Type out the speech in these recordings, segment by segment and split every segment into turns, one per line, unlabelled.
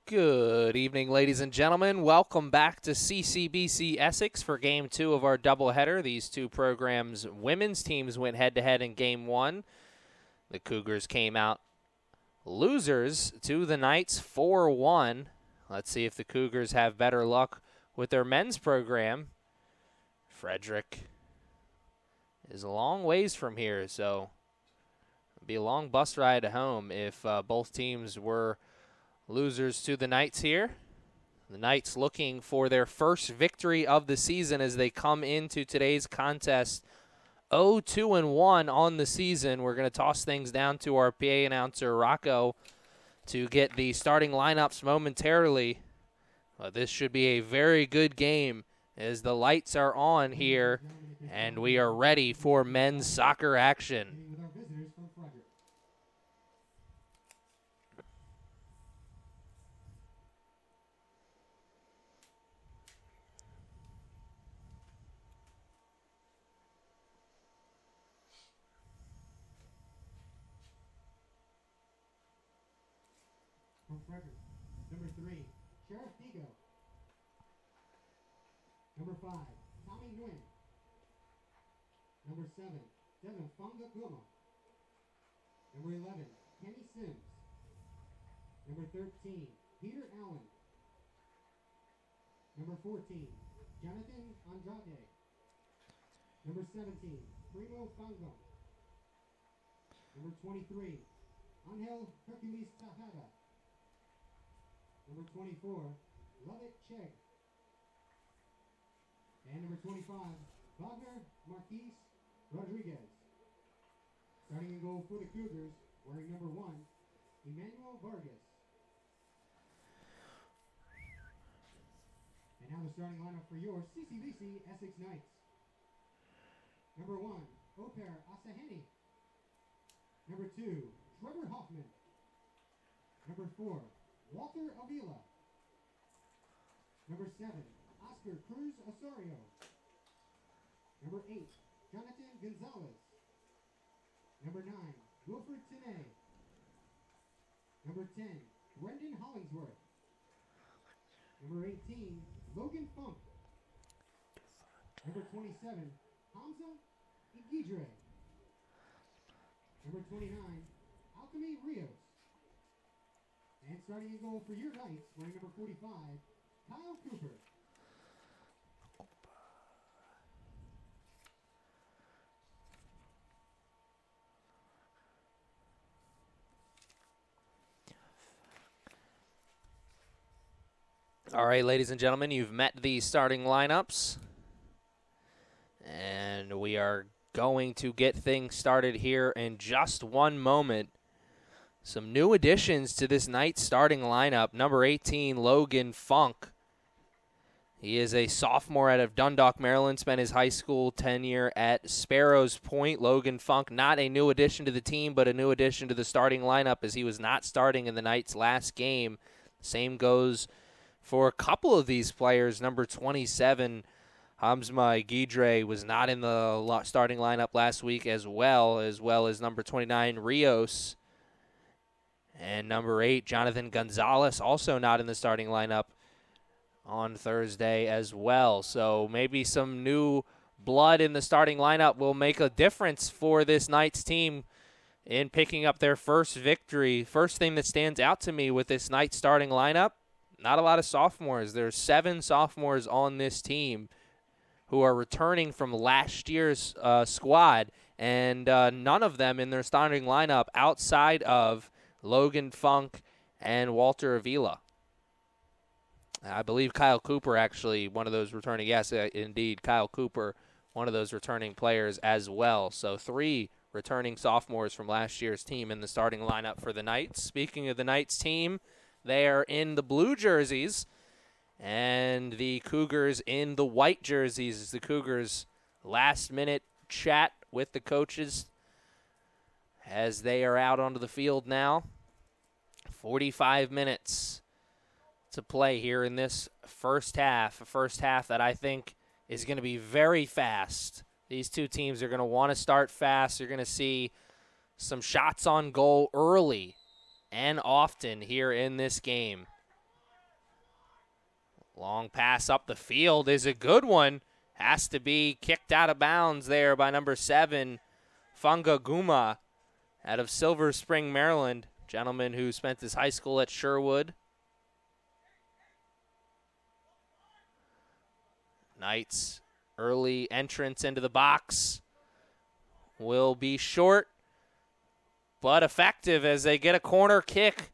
Good evening, ladies and gentlemen. Welcome back to CCBC Essex for Game 2 of our doubleheader. These two programs' women's teams went head-to-head in Game 1. The Cougars came out losers to the Knights 4-1. Let's see if the Cougars have better luck with their men's program. Frederick is a long ways from here, so it'll be a long bus ride home if both teams were losers to the Knights here. The Knights looking for their first victory of the season as they come into today's contest 0-2-1 on the season. We're going to toss things down to our PA announcer, Rocco, to get the starting lineups momentarily. This should be a very good game as the lights are on here and we are ready for men's soccer action.
From Frederick, number 3, Sheriff Digo. Number 5, Tommy Nguyen. Number 7, Devin Funga Guma. Number 11, Kenny Sims. Number 13, Peter Allen. Number 14, Jonathan Andrade. Number 17, Primo Fangam. Number 23, Angel Hercules Tejada. Number 24, Lovett Chegg. And number 25, Wagner Marquis Rodriguez. Starting in goal for the Cougars, wearing number 1, Emmanuel Vargas. And now the starting lineup for your CCBC Essex Knights. Number 1, Oper Asaheni. Number 2, Trevor Hoffman. Number 4, Walter Avila. Number 7, Oscar Cruz Osorio. Number 8, Jonathan Gonzalez. Number 9, Wilfred Tenay. Number 10, Brendan Hollingsworth. Number 18, Logan Funk. Number 27, Hamza Igidre. Number 29, Alchemy Rios. And starting in goal for your Knights, wearing number 45, Kyle Cooper.
All right, ladies and gentlemen, you've met the starting lineups. And we are going to get things started here in just one moment. Some new additions to this Knights starting lineup. Number 18, Logan Funk. He is a sophomore out of Dundalk, Maryland. Spent his high school tenure at Sparrows Point. Logan Funk, not a new addition to the team, but a new addition to the starting lineup as he was not starting in the Knights' last game. Same goes for a couple of these players. Number 27, Hamza Igidre, was not in the starting lineup last week as well as number 29, Rios. And number 8, Jonathan Gonzalez, also not in the starting lineup on Thursday as well. So maybe some new blood in the starting lineup will make a difference for this Knights team in picking up their first victory. First thing that stands out to me with this Knights starting lineup, not a lot of sophomores. There's 7 sophomores on this team who are returning from last year's squad, and none of them in their starting lineup outside of Logan Funk and Walter Avila. I believe Kyle Cooper actually one of those returning. Yes, indeed, Kyle Cooper, one of those returning players as well. So 3 returning sophomores from last year's team in the starting lineup for the Knights. Speaking of the Knights team, they are in the blue jerseys, and the Cougars in the white jerseys. The Cougars last-minute chat with the coaches as they are out onto the field now. 45 minutes to play here in this first half, a first half that I think is going to be very fast. These two teams are going to want to start fast. You're going to see some shots on goal early and often here in this game. Long pass up the field is a good one. Has to be kicked out of bounds there by number 7, Funga Guma, out of Silver Spring, Maryland. Gentleman who spent his high school at Sherwood. Knights' early entrance into the box will be short, but effective as they get a corner kick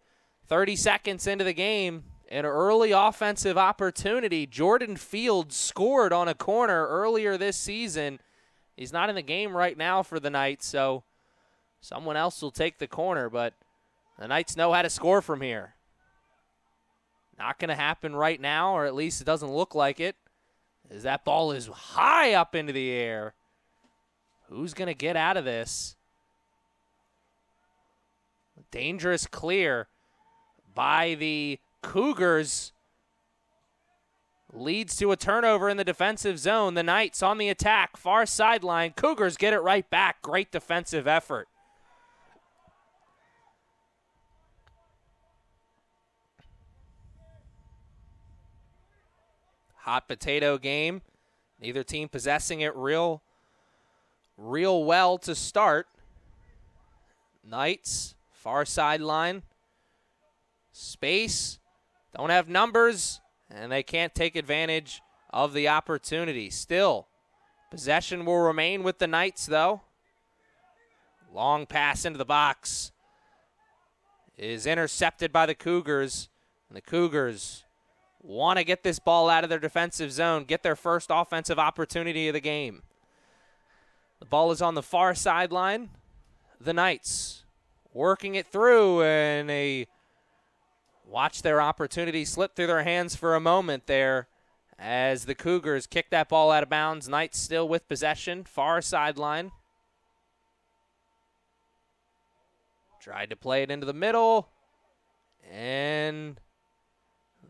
30 seconds into the game. An early offensive opportunity. Jordan Fields scored on a corner earlier this season. He's not in the game right now for the Knights, so someone else will take the corner, but the Knights know how to score from here. Not going to happen right now, or at least it doesn't look like it, as that ball is high up into the air. Who's going to get out of this? Dangerous clear by the Cougars. Leads to a turnover in the defensive zone. The Knights on the attack, far sideline. Cougars get it right back. Great defensive effort. Hot potato game. Neither team possessing it real well to start. Knights, far sideline. Space. Don't have numbers, and they can't take advantage of the opportunity. Still, possession will remain with the Knights, though. Long pass into the box is intercepted by the Cougars, and the Cougars want to get this ball out of their defensive zone, get their first offensive opportunity of the game. The ball is on the far sideline. The Knights working it through, and they watch their opportunity slip through their hands for a moment there as the Cougars kick that ball out of bounds. Knights still with possession, far sideline. Tried to play it into the middle, and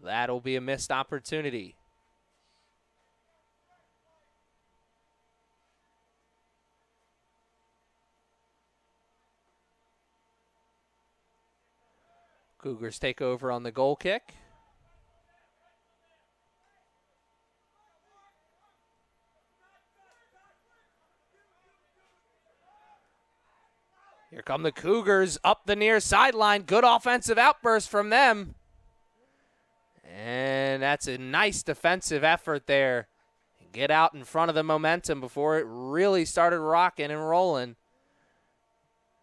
that'll be a missed opportunity. Cougars take over on the goal kick. Here come the Cougars up the near sideline. Good offensive outburst from them. And that's a nice defensive effort there. Get out in front of the momentum before it really started rocking and rolling.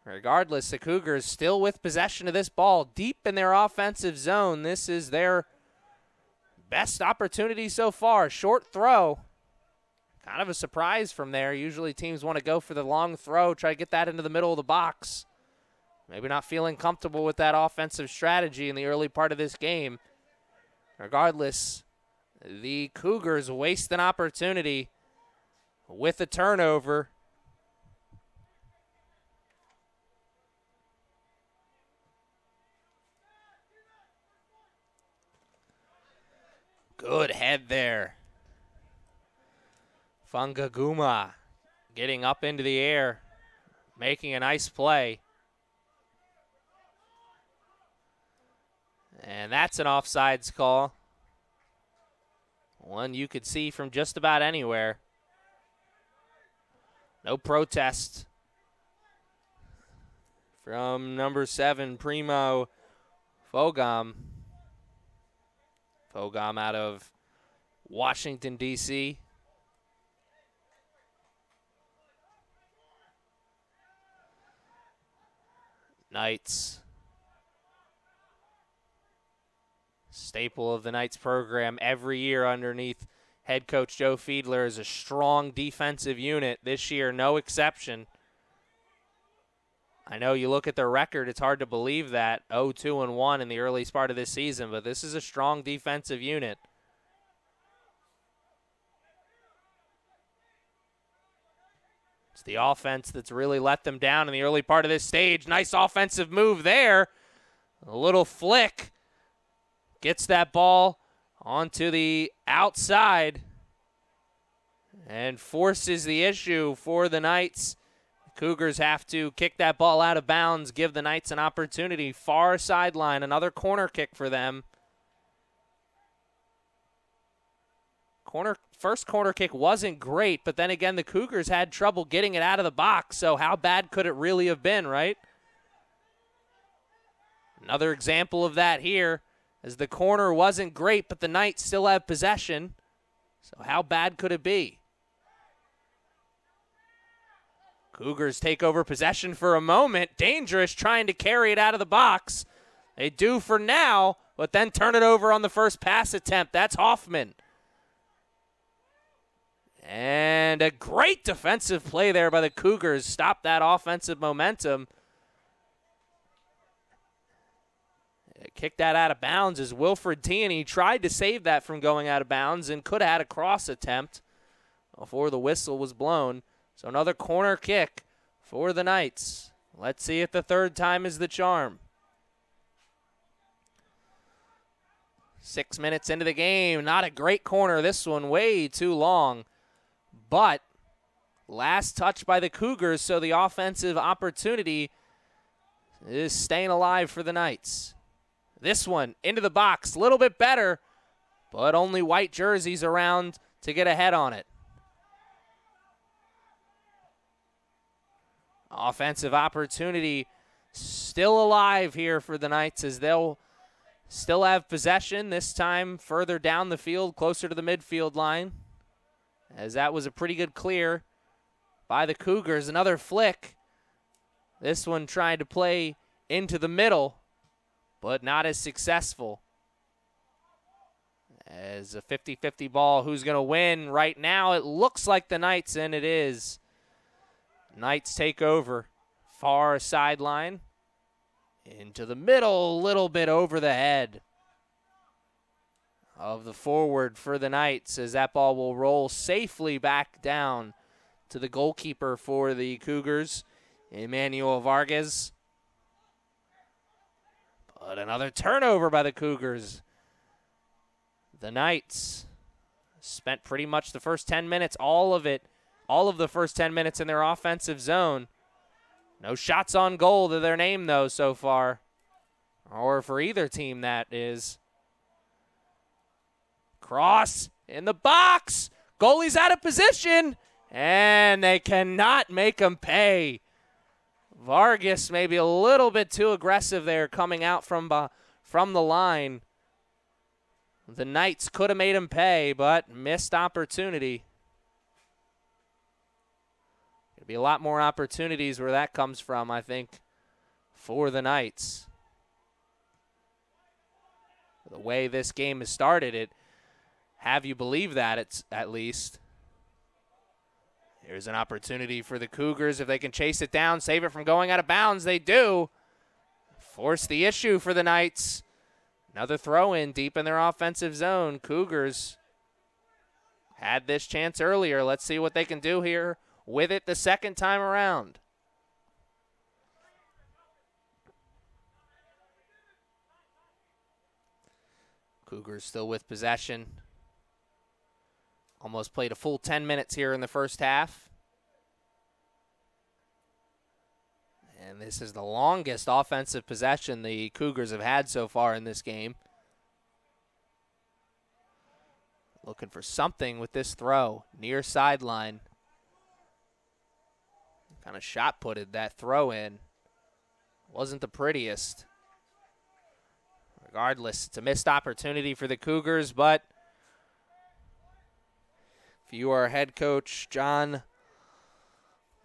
Regardless, the Cougars still with possession of this ball deep in their offensive zone. This is their best opportunity so far. Short throw. Kind of a surprise from there. Usually teams want to go for the long throw, try to get that into the middle of the box. Maybe not feeling comfortable with that offensive strategy in the early part of this game. Regardless, the Cougars waste an opportunity with a turnover. Good head there. Funga Guma getting up into the air, making a nice play. And that's an offsides call. One you could see from just about anywhere. No protest from number 7, Primo Fogam. Fogam out of Washington, D.C. Knights. Staple of the Knights program every year underneath head coach Joe Fiedler is a strong defensive unit. This year, no exception. I know you look at their record, it's hard to believe that 0-2-1 in the early part of this season, but this is a strong defensive unit. It's the offense that's really let them down in the early part of this stage. Nice offensive move there. A little flick. Gets that ball onto the outside and forces the issue for the Knights. Cougars have to kick that ball out of bounds, give the Knights an opportunity. Far sideline, another corner kick for them. First corner kick wasn't great, but then again, the Cougars had trouble getting it out of the box, so how bad could it really have been, right? Another example of that here, as the corner wasn't great, but the Knights still have possession, so how bad could it be? Cougars take over possession for a moment. Dangerous trying to carry it out of the box. They do for now, but then turn it over on the first pass attempt. That's Hoffman. And a great defensive play there by the Cougars. Stop that offensive momentum. Kicked that out of bounds as Wilfred Tierney tried to save that from going out of bounds and could have had a cross attempt before the whistle was blown. So another corner kick for the Knights. Let's see if the third time is the charm. 6 minutes into the game. Not a great corner. This one way too long. But last touch by the Cougars, so the offensive opportunity is staying alive for the Knights. This one into the box, a little bit better, but only white jerseys around to get ahead on it. Offensive opportunity still alive here for the Knights as they'll still have possession, this time further down the field, closer to the midfield line, as that was a pretty good clear by the Cougars. Another flick. This one trying to play into the middle, but not as successful. As a 50-50 ball, who's going to win right now? It looks like the Knights, and it is. Knights take over. Far sideline. Into the middle, a little bit over the head of the forward for the Knights, as that ball will roll safely back down to the goalkeeper for the Cougars, Emmanuel Vargas. But another turnover by the Cougars. The Knights spent pretty much the first 10 minutes, all of the first 10 minutes in their offensive zone. No shots on goal to their name, though, so far. Or for either team, that is. Cross in the box. Goalie's out of position. And they cannot make him pay. Vargas maybe a little bit too aggressive there coming out from the line. The Knights could have made him pay, but missed opportunity. There'll be a lot more opportunities where that comes from, I think, for the Knights. The way this game has started, it have you believe that, it's at least. Here's an opportunity for the Cougars. If they can chase it down, save it from going out of bounds, they do. Force the issue for the Knights. Another throw-in deep in their offensive zone. Cougars had this chance earlier. Let's see what they can do here with it the second time around. Cougars still with possession. Almost played a full 10 minutes here in the first half. And this is the longest offensive possession the Cougars have had so far in this game. Looking for something with this throw. Near sideline. Kind of shot-putted that throw in. Wasn't the prettiest. Regardless, it's a missed opportunity for the Cougars, but if you are head coach John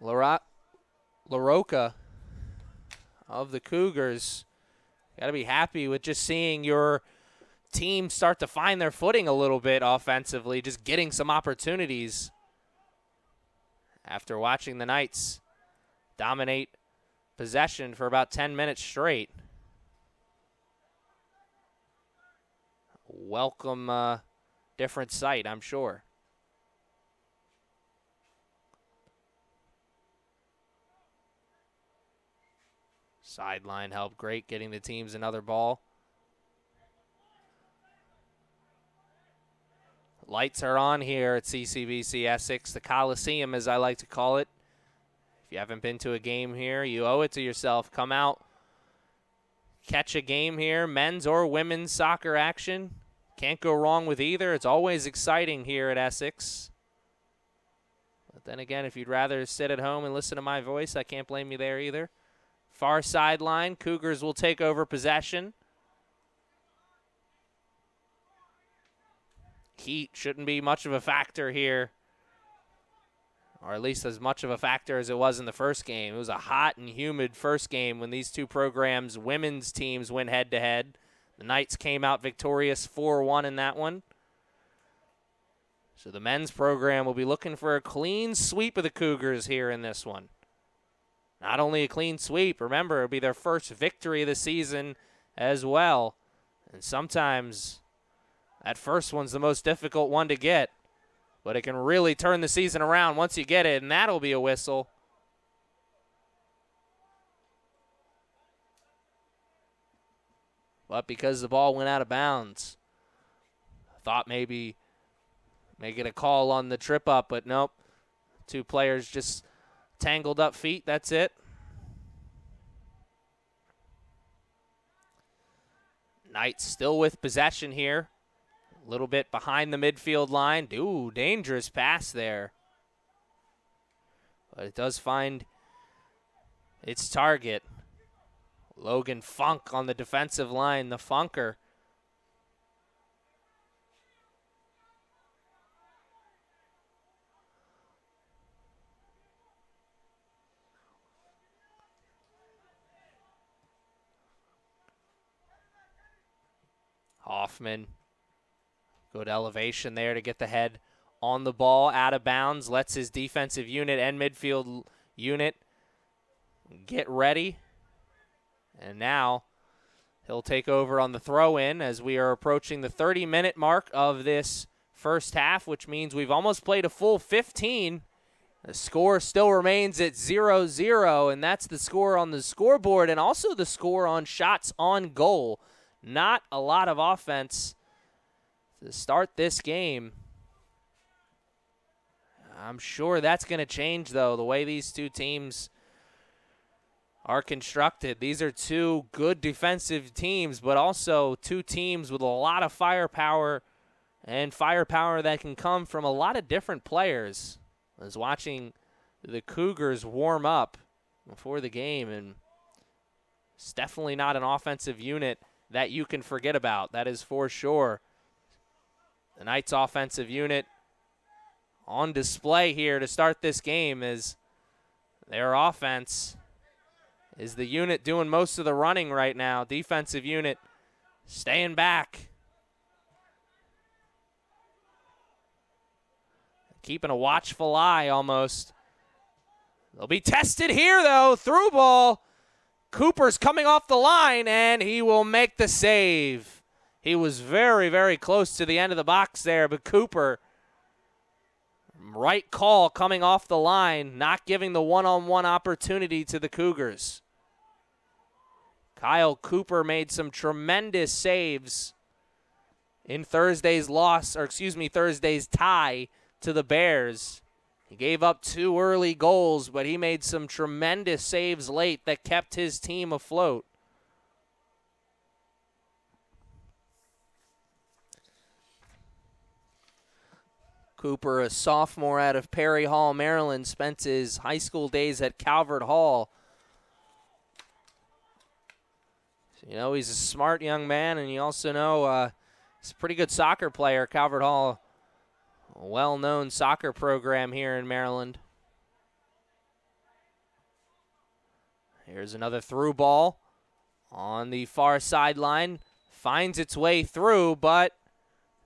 LaRocca of the Cougars, you got to be happy with just seeing your team start to find their footing a little bit offensively, just getting some opportunities after watching the Knights dominate possession for about 10 minutes straight. Welcome different sight, I'm sure. Sideline help great, getting the teams another ball. Lights are on here at CCBC Essex, the Coliseum as I like to call it. If you haven't been to a game here, you owe it to yourself. Come out, catch a game here, men's or women's soccer action. Can't go wrong with either. It's always exciting here at Essex. But then again, if you'd rather sit at home and listen to my voice, I can't blame you there either. Far sideline, Cougars will take over possession. Heat shouldn't be much of a factor here, or at least as much of a factor as it was in the first game. It was a hot and humid first game when these two programs, women's teams, went head-to-head. The Knights came out victorious 4-1 in that one. So the men's program will be looking for a clean sweep of the Cougars here in this one. Not only a clean sweep, remember, it'll be their first victory of the season as well. And sometimes that first one's the most difficult one to get. But it can really turn the season around once you get it, and that'll be a whistle. But because the ball went out of bounds, I thought maybe make it a call on the trip up, but nope. Two players just tangled up feet, that's it. Knights still with possession here. A little bit behind the midfield line. Ooh, dangerous pass there. But it does find its target. Logan Funk on the defensive line, the Funker. Hoffman. Good elevation there to get the head on the ball, out of bounds, lets his defensive unit and midfield unit get ready. And now he'll take over on the throw-in as we are approaching the 30-minute mark of this first half, which means we've almost played a full 15. The score still remains at 0-0, and that's the score on the scoreboard and also the score on shots on goal. Not a lot of offense to start this game. I'm sure that's going to change, though, the way these two teams are constructed. These are two good defensive teams, but also two teams with a lot of firepower, and firepower that can come from a lot of different players. I was watching the Cougars warm up before the game, and it's definitely not an offensive unit that you can forget about. That is for sure. The Knights offensive unit on display here to start this game as their offense is the unit doing most of the running right now. Defensive unit staying back. Keeping a watchful eye almost. They'll be tested here, though. Through ball. Cooper's coming off the line, and he will make the save. He was very, very close to the end of the box there, but Cooper, right call coming off the line, not giving the one-on-one opportunity to the Cougars. Kyle Cooper made some tremendous saves in Thursday's tie to the Bears. He gave up 2 early goals, but he made some tremendous saves late that kept his team afloat. Cooper, a sophomore out of Perry Hall, Maryland, spent his high school days at Calvert Hall. So, you know, he's a smart young man, and you also know he's a pretty good soccer player. Calvert Hall, a well-known soccer program here in Maryland. Here's another through ball on the far sideline. Finds its way through, but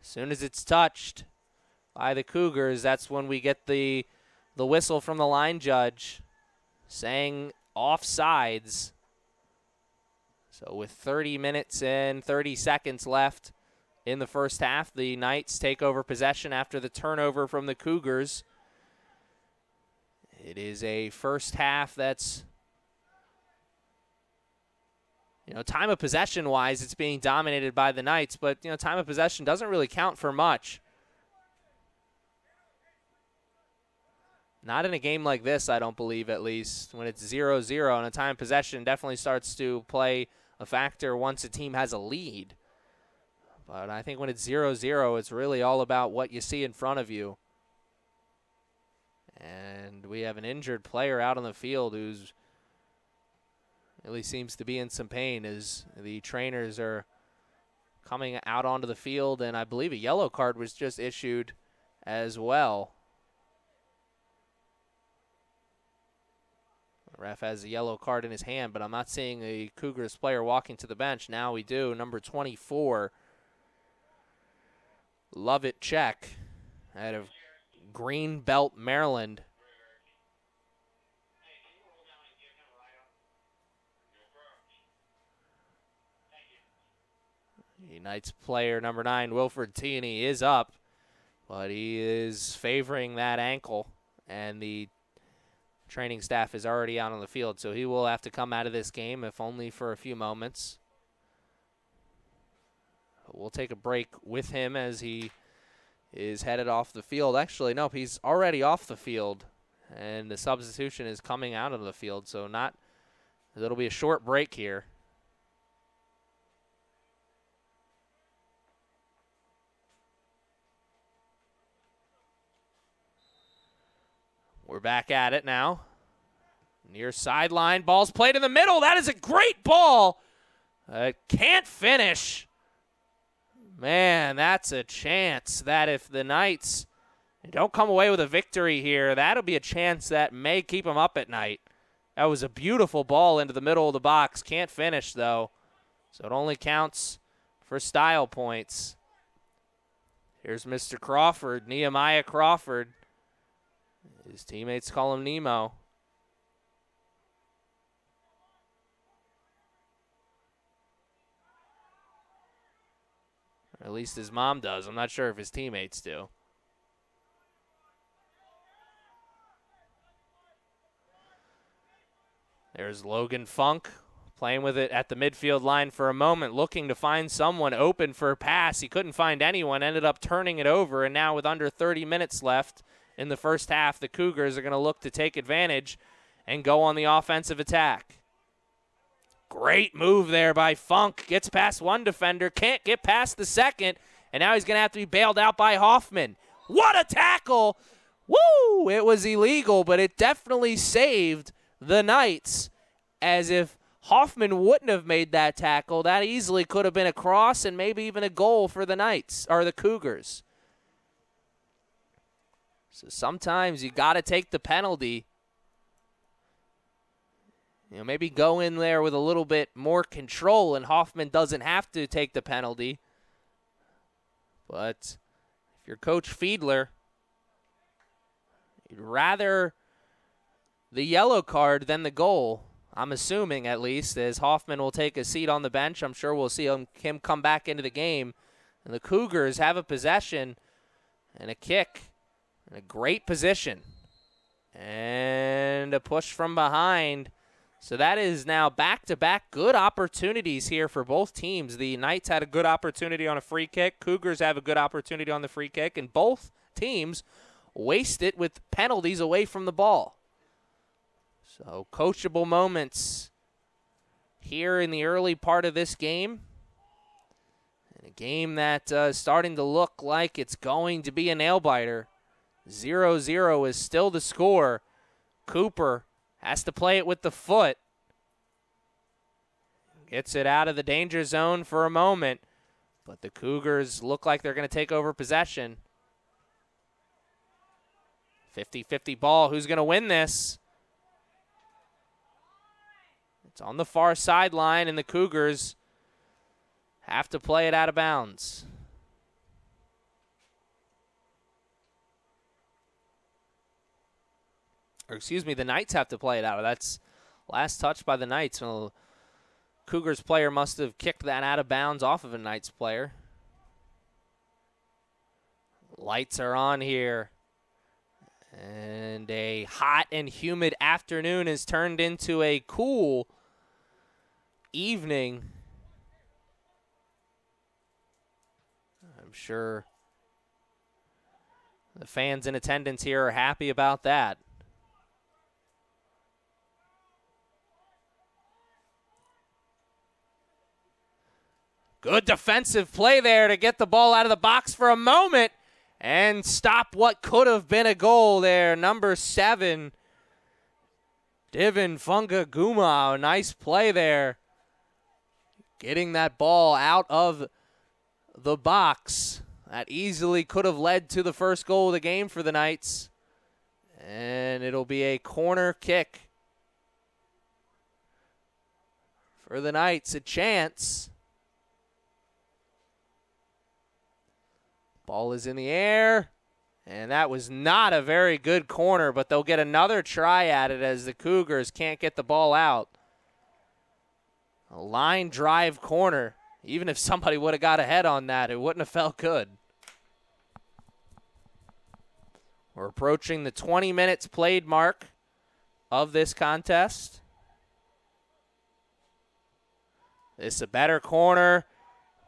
as soon as it's touched by the Cougars, that's when we get the whistle from the line judge saying offsides. So with 30 minutes and 30 seconds left in the first half, the Knights take over possession after the turnover from the Cougars. It is a first half that's, you know, time of possession-wise, it's being dominated by the Knights, but, you know, time of possession doesn't really count for much. Not in a game like this, I don't believe, at least. When it's 0-0 and a time of possession definitely starts to play a factor once a team has a lead. But I think when it's 0-0, it's really all about what you see in front of you. And we have an injured player out on the field who's really seems to be in some pain as the trainers are coming out onto the field. And I believe a yellow card was just issued as well. The ref has a yellow card in his hand, but I'm not seeing a Cougars player walking to the bench. Now we do. Number 24. Lovett Check out of Greenbelt, Maryland. The Knights player number 9, Wilfred Tierney, is up, but he is favoring that ankle, and the training staff is already out on the field, so he will have to come out of this game, if only for a few moments. We'll take a break with him as he is headed off the field. Actually, nope, he's already off the field, and the substitution is coming out of the field, so it'll be a short break here. We're back at it now. Near sideline, ball's played in the middle. That is a great ball. Can't finish. Man, that's a chance that if the Knights don't come away with a victory here, that'll be a chance that may keep them up at night. That was a beautiful ball into the middle of the box. Can't finish, though. So it only counts for style points. Here's Mr. Crawford, Nehemiah Crawford. His teammates call him Nemo. Or at least his mom does. I'm not sure if his teammates do. There's Logan Funk playing with it at the midfield line for a moment, looking to find someone open for a pass. He couldn't find anyone, ended up turning it over, and now with under 30 minutes left in the first half, the Cougars are going to look to take advantage and go on the offensive attack. Great move there by Funk. Gets past one defender, can't get past the second, and now he's going to have to be bailed out by Hoffman. What a tackle! Woo! It was illegal, but it definitely saved the Knights, as if Hoffman wouldn't have made that tackle, that easily could have been a cross and maybe even a goal for the Knights, or the Cougars. So sometimes you got to take the penalty. Maybe go in there with a little bit more control, and Hoffman doesn't have to take the penalty. But if you're Coach Fiedler, you'd rather the yellow card than the goal, I'm assuming at least, as Hoffman will take a seat on the bench. I'm sure we'll see him come back into the game. And the Cougars have a possession and a kick in a great position. And a push from behind. So that is now back-to-back good opportunities here for both teams. The Knights had a good opportunity on a free kick. Cougars have a good opportunity on the free kick. And both teams waste it with penalties away from the ball. So coachable moments here in the early part of this game. And a game that is starting to look like it's going to be a nail-biter. 0-0 is still the score. Cooper has to play it with the foot. Gets it out of the danger zone for a moment. But the Cougars look like they're going to take over possession. 50-50 ball. Who's going to win this? It's on the far sideline, and the Cougars have to play it out of bounds. Or excuse me, the Knights have to play it out. That's last touch by the Knights. Well, Cougars player must have kicked that out of bounds off of a Knights player. Lights are on here. And a hot and humid afternoon has turned into a cool evening. I'm sure the fans in attendance here are happy about that. Good defensive play there to get the ball out of the box for a moment and stop what could have been a goal there. Number 7, Divin Fungaguma. Nice play there. Getting that ball out of the box. That easily could have led to the first goal of the game for the Knights. And it'll be a corner kick for the Knights. A chance. Ball is in the air. And that was not a very good corner, but they'll get another try at it as the Cougars can't get the ball out. A line drive corner. Even if somebody would have got ahead on that, it wouldn't have felt good. We're approaching the 20 minutes played mark of this contest. This is a better corner,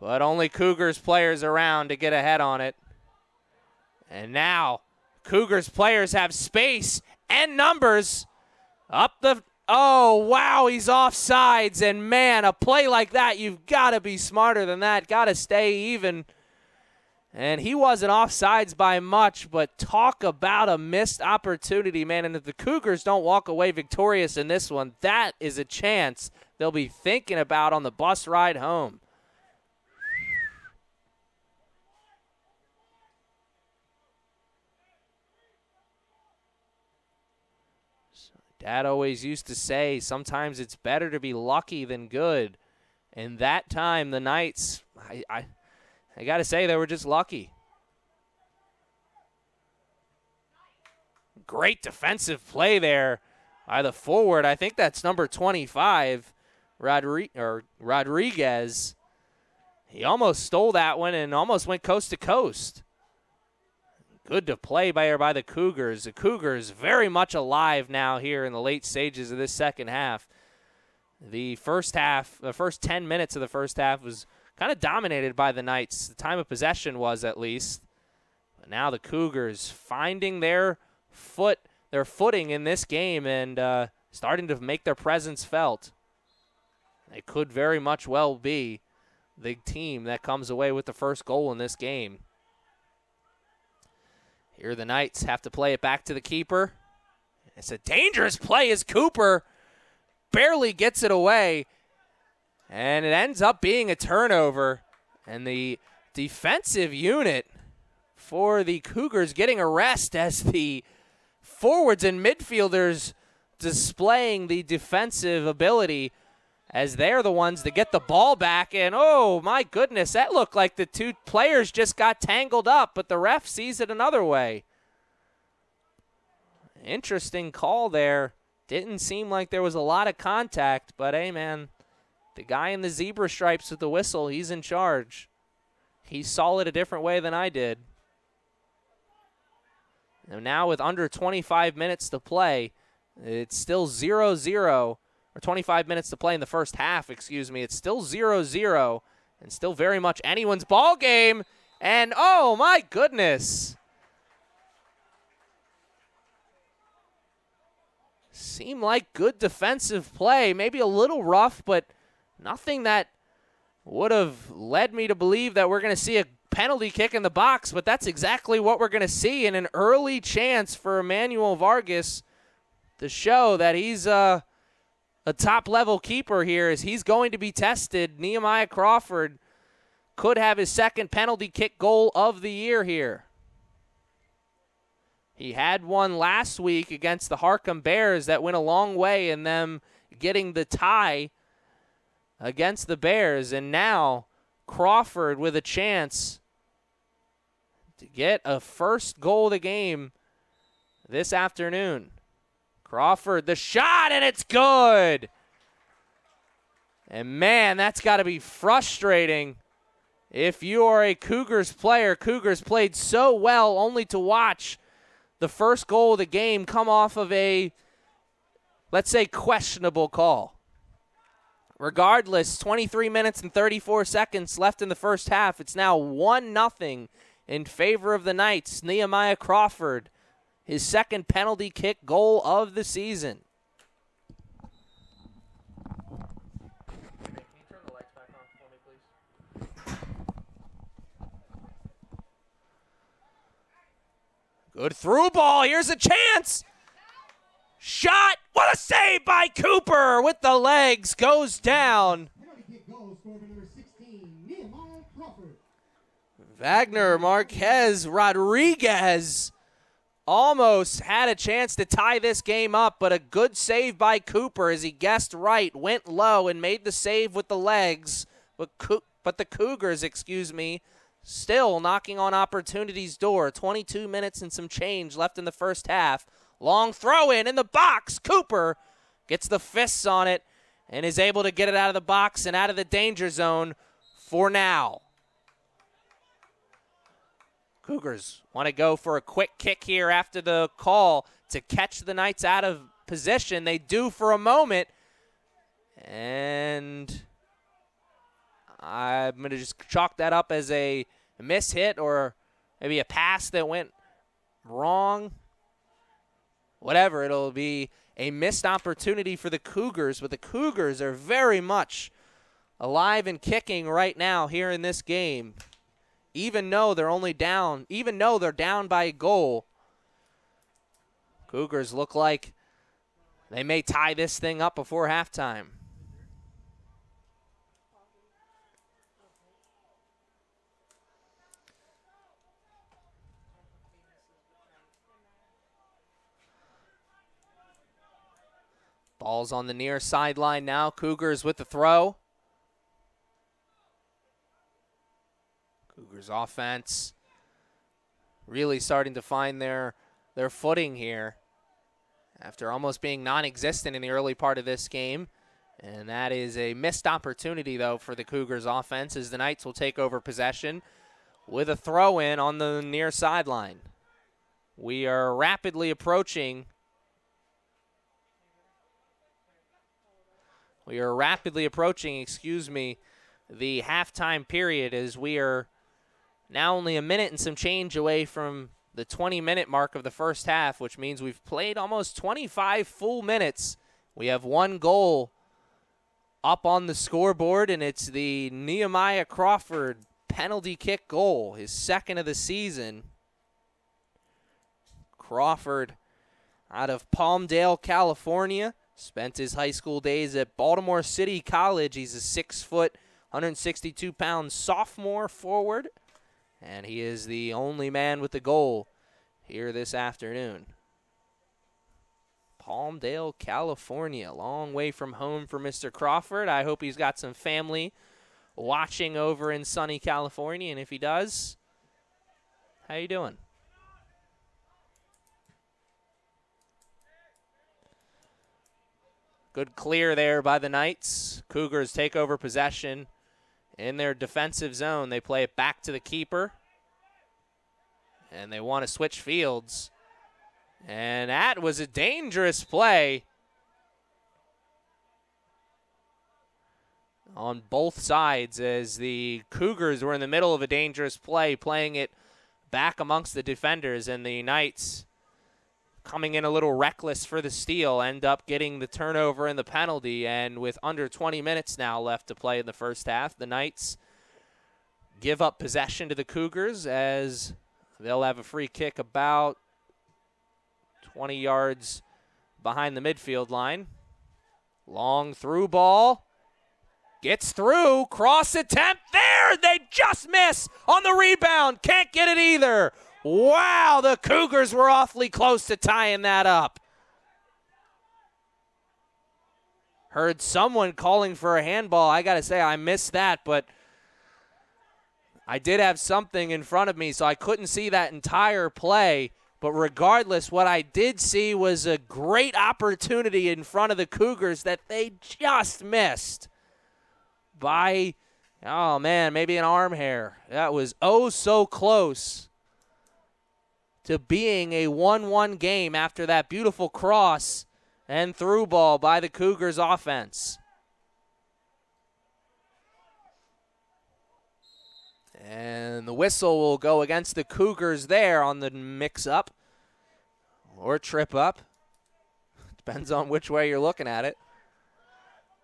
but only Cougars players around to get ahead on it. And now Cougars players have space and numbers up the... Oh, wow, he's offsides. And, man, a play like that, you've got to be smarter than that. Got to stay even. And he wasn't offsides by much, but talk about a missed opportunity, man. And if the Cougars don't walk away victorious in this one, that is a chance they'll be thinking about on the bus ride home. Dad always used to say sometimes it's better to be lucky than good. And that time, the Knights, I got to say, they were just lucky. Great defensive play there by the forward. I think that's number 25, Rodriguez. He almost stole that one and almost went coast to coast. Good to play by the Cougars. The Cougars very much alive now here in the late stages of this second half. The first 10 minutes of the first half was kind of dominated by the Knights. The time of possession was, at least. But now the Cougars finding their footing in this game and starting to make their presence felt. They could very much well be the team that comes away with the first goal in this game. Here the Knights have to play it back to the keeper. It's a dangerous play as Cooper barely gets it away. And it ends up being a turnover. And the defensive unit for the Cougars getting a rest as the forwards and midfielders displaying the defensive ability as they're the ones that get the ball back. And, oh, my goodness, that looked like the two players just got tangled up, but the ref sees it another way. Interesting call there. Didn't seem like there was a lot of contact, but, hey, man, the guy in the zebra stripes with the whistle, he's in charge. He saw it a different way than I did. And now with under 25 minutes to play, it's still 0-0. Or 25 minutes to play in the first half, excuse me. It's still 0-0 and still very much anyone's ball game. And, oh, my goodness. Seemed like good defensive play. Maybe a little rough, but nothing that would have led me to believe that we're going to see a penalty kick in the box. But that's exactly what we're going to see, in an early chance for Emmanuel Vargas to show that he's a top-level keeper here, as he's going to be tested. Nehemiah Crawford could have his second penalty kick goal of the year here. He had one last week against the Harcum Bears that went a long way in them getting the tie against the Bears. And now Crawford with a chance to get a first goal of the game this afternoon. Crawford, the shot, and it's good. And, man, that's got to be frustrating if you are a Cougars player. Cougars played so well only to watch the first goal of the game come off of a, let's say, questionable call. Regardless, 23 minutes and 34 seconds left in the first half. It's now 1-0 in favor of the Knights. Nehemiah Crawford, his second penalty kick goal of the season. Can you turn the lights back on for me, please? Good through ball. Here's a chance. Shot. What a save by Cooper with the legs. Goes down. Wagner Marquez Rodriguez almost had a chance to tie this game up, but a good save by Cooper as he guessed right, went low, and made the save with the legs. But the Cougars, still knocking on opportunity's door. 22 minutes and some change left in the first half. Long throw in the box. Cooper gets the fists on it and is able to get it out of the box and out of the danger zone for now. Cougars want to go for a quick kick here after the call to catch the Knights out of position. They do for a moment. And I'm going to just chalk that up as a mishit or maybe a pass that went wrong. Whatever, it'll be a missed opportunity for the Cougars, but the Cougars are very much alive and kicking right now here in this game. Even though they're down by a goal, Cougars look like they may tie this thing up before halftime. Ball's on the near sideline now. Cougars with the throw. Cougars offense really starting to find their footing here after almost being non-existent in the early part of this game. And that is a missed opportunity, though, for the Cougars offense as the Knights will take over possession with a throw-in on the near sideline. We are rapidly approaching the halftime period as we are now only a minute and some change away from the 20-minute mark of the first half, which means we've played almost 25 full minutes. We have one goal up on the scoreboard, and it's the Nehemiah Crawford penalty kick goal, his second of the season. Crawford out of Palmdale, California. Spent his high school days at Baltimore City College. He's a 6-foot, 162-pound sophomore forward, and he is the only man with the goal here this afternoon. Palmdale, California, long way from home for Mr. Crawford. I hope he's got some family watching over in sunny California, and if he does, how you doing? Good clear there by the Knights. Cougars take over possession in their defensive zone. They play it back to the keeper. And they want to switch fields. And that was a dangerous play on both sides as the Cougars were in the middle of a dangerous play, playing it back amongst the defenders, and the Knights, coming in a little reckless for the steal, end up getting the turnover and the penalty. And with under 20 minutes now left to play in the first half, the Knights give up possession to the Cougars as they'll have a free kick about 20 yards behind the midfield line. Long through ball. Gets through. Cross attempt there. They just miss on the rebound. Can't get it either. Wow, the Cougars were awfully close to tying that up. Heard someone calling for a handball. I got to say, I missed that, but I did have something in front of me, so I couldn't see that entire play. But regardless, what I did see was a great opportunity in front of the Cougars that they just missed by, oh man, maybe an arm hair. That was oh so close to being a 1-1 game after that beautiful cross and through ball by the Cougars offense. And the whistle will go against the Cougars there on the mix-up or trip-up. Depends on which way you're looking at it.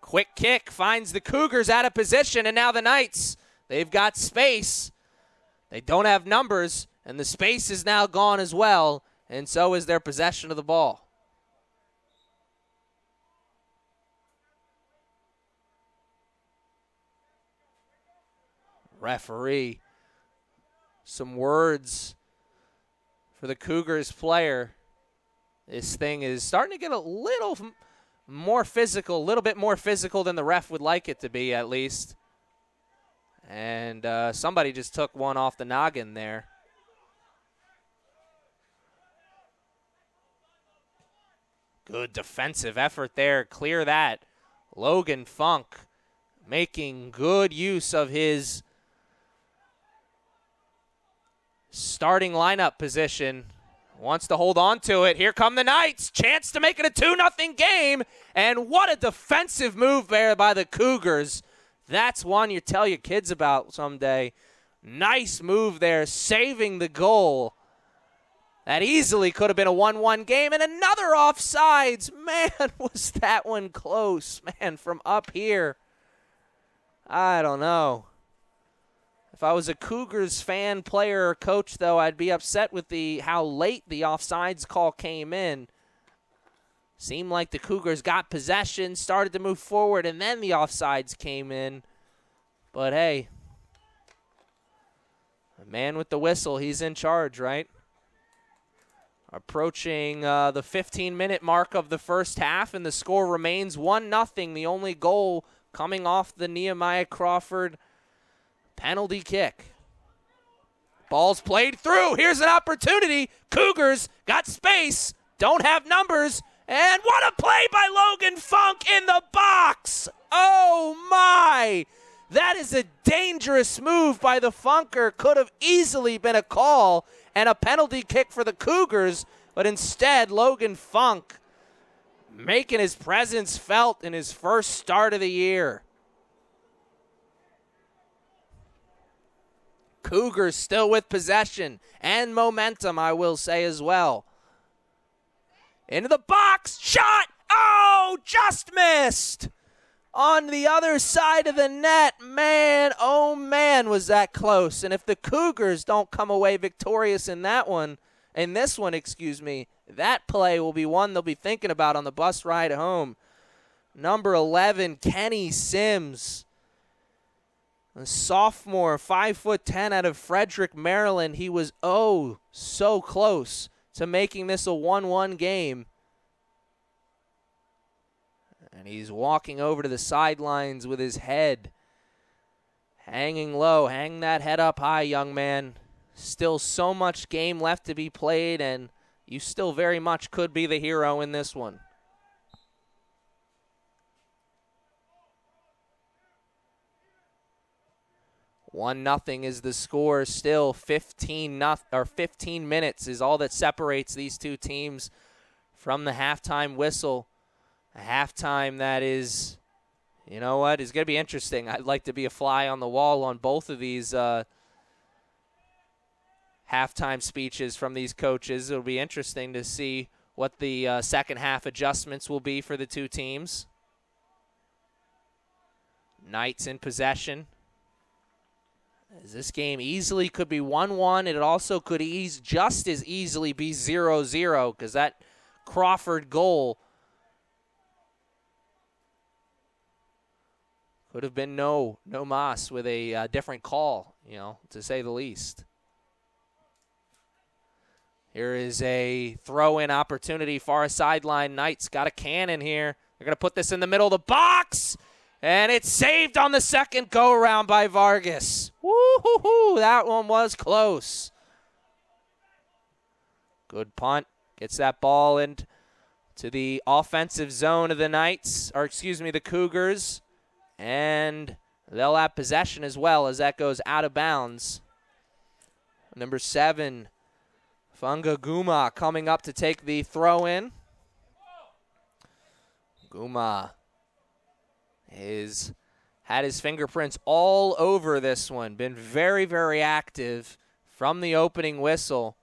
Quick kick finds the Cougars out of position, and now the Knights, they've got space. They don't have numbers. And the space is now gone as well, and so is their possession of the ball. Referee, some words for the Cougars player. This thing is starting to get a little more physical, a little bit more physical than the ref would like it to be, at least. And somebody just took one off the noggin there. Good defensive effort there. Clear that. Logan Funk making good use of his starting lineup position. Wants to hold on to it. Here come the Knights. Chance to make it a 2-0 game. And what a defensive move there by the Cougars. That's one you tell your kids about someday. Nice move there, saving the goal. That easily could have been a 1-1 game. And another offsides. Man, was that one close. Man, from up here, I don't know. If I was a Cougars fan, player, or coach, though, I'd be upset with how late the offsides call came in. Seemed like the Cougars got possession, started to move forward, and then the offsides came in. But, hey, a man with the whistle, he's in charge, right? Approaching the 15-minute mark of the first half, and the score remains 1-0. The only goal coming off the Nehemiah Crawford penalty kick. Ball's played through. Here's an opportunity. Cougars got space, don't have numbers, and what a play by Logan Funk in the box. Oh, my. That is a dangerous move by the Funker. Could have easily been a call and a penalty kick for the Cougars, but instead Logan Funk making his presence felt in his first start of the year. Cougars still with possession and momentum, I will say as well. Into the box, shot, oh, just missed. On the other side of the net, man, oh man, was that close. And if the Cougars don't come away victorious in this one, that play will be one they'll be thinking about on the bus ride home. Number 11, Kenny Sims. A sophomore, 5'10" out of Frederick, Maryland. He was so close to making this a 1-1 game. And he's walking over to the sidelines with his head hanging low. Hang that head up high, young man. Still so much game left to be played, and you still very much could be the hero in this one. 1-0 is the score still. 15 minutes is all that separates these two teams from the halftime whistle. A halftime that is, you know what, is going to be interesting. I'd like to be a fly on the wall on both of these halftime speeches from these coaches. It'll be interesting to see what the second half adjustments will be for the two teams. Knights in possession. As this game easily could be 1-1, it also could just as easily be 0-0 because that Crawford goal could have been no mas with a different call, to say the least. Here is a throw-in opportunity, far sideline. Knights got a cannon here. They're going to put this in the middle of the box, and it's saved on the second go-around by Vargas. Woo-hoo-hoo, that one was close. Good punt. Gets that ball into the offensive zone of the the Cougars. And they'll have possession as well as that goes out of bounds. Number 7, Funga Guma coming up to take the throw in. Guma had his fingerprints all over this one. Been very, very active from the opening whistle.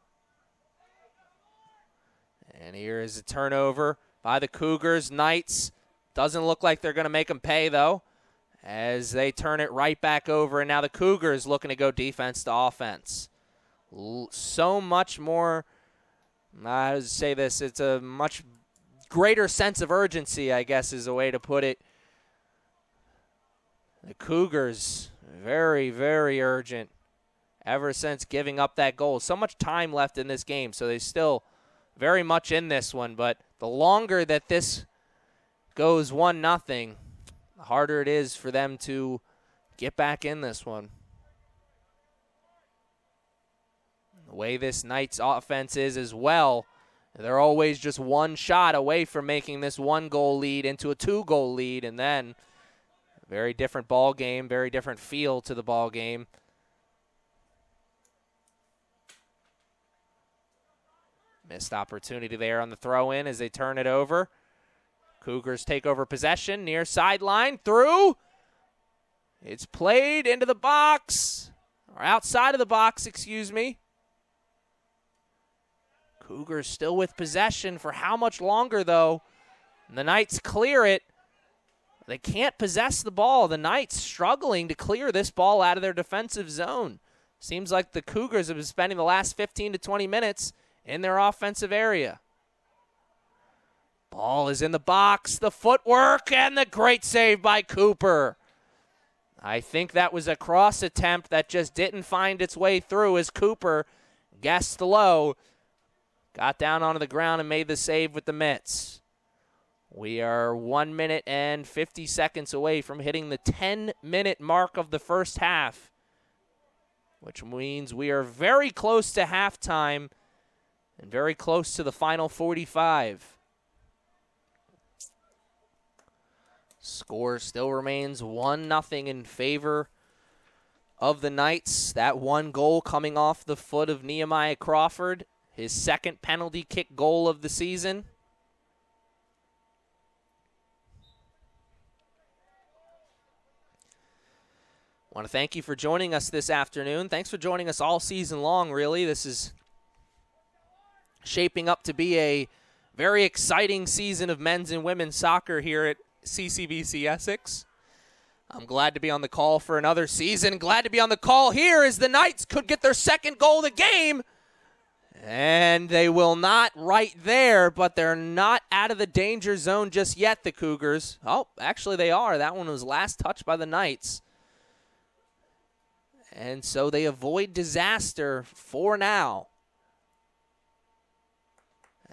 And here is a turnover by the Cougars. Knights, doesn't look like they're going to make them pay, though, as they turn it right back over. And now the Cougars looking to go defense to offense. so much more, I would say this, it's a much greater sense of urgency, I guess is a way to put it. The Cougars, very, very urgent ever since giving up that goal. So much time left in this game, so they still very much in this one. But the longer that this goes 1-0, the harder it is for them to get back in this one. The way this Knights offense is as well, they're always just one shot away from making this 1-goal lead into a 2-goal lead, and then very different ball game, very different feel to the ball game. Missed opportunity there on the throw-in as they turn it over. Cougars take over possession, near sideline, through. It's played into the box, or outside of the box, excuse me. Cougars still with possession for how much longer, though? The Knights clear it. They can't possess the ball. The Knights struggling to clear this ball out of their defensive zone. Seems like the Cougars have been spending the last 15 to 20 minutes in their offensive area. Ball is in the box, the footwork, and the great save by Cooper. I think that was a cross attempt that just didn't find its way through as Cooper guessed low, got down onto the ground and made the save with the mitts. We are 1 minute and 50 seconds away from hitting the 10-minute mark of the first half, which means we are very close to halftime and very close to the final 45. Score still remains 1-0 in favor of the Knights. That one goal coming off the foot of Nehemiah Crawford, his second penalty kick goal of the season. I want to thank you for joining us this afternoon. Thanks for joining us all season long, really. This is shaping up to be a very exciting season of men's and women's soccer here at CCBC Essex. I'm glad to be on the call for another season. Glad to be on the call here as the Knights could get their second goal of the game. And they will not right there, but they're not out of the danger zone just yet, the Cougars. Oh, actually they are. That one was last touched by the Knights. And so they avoid disaster for now,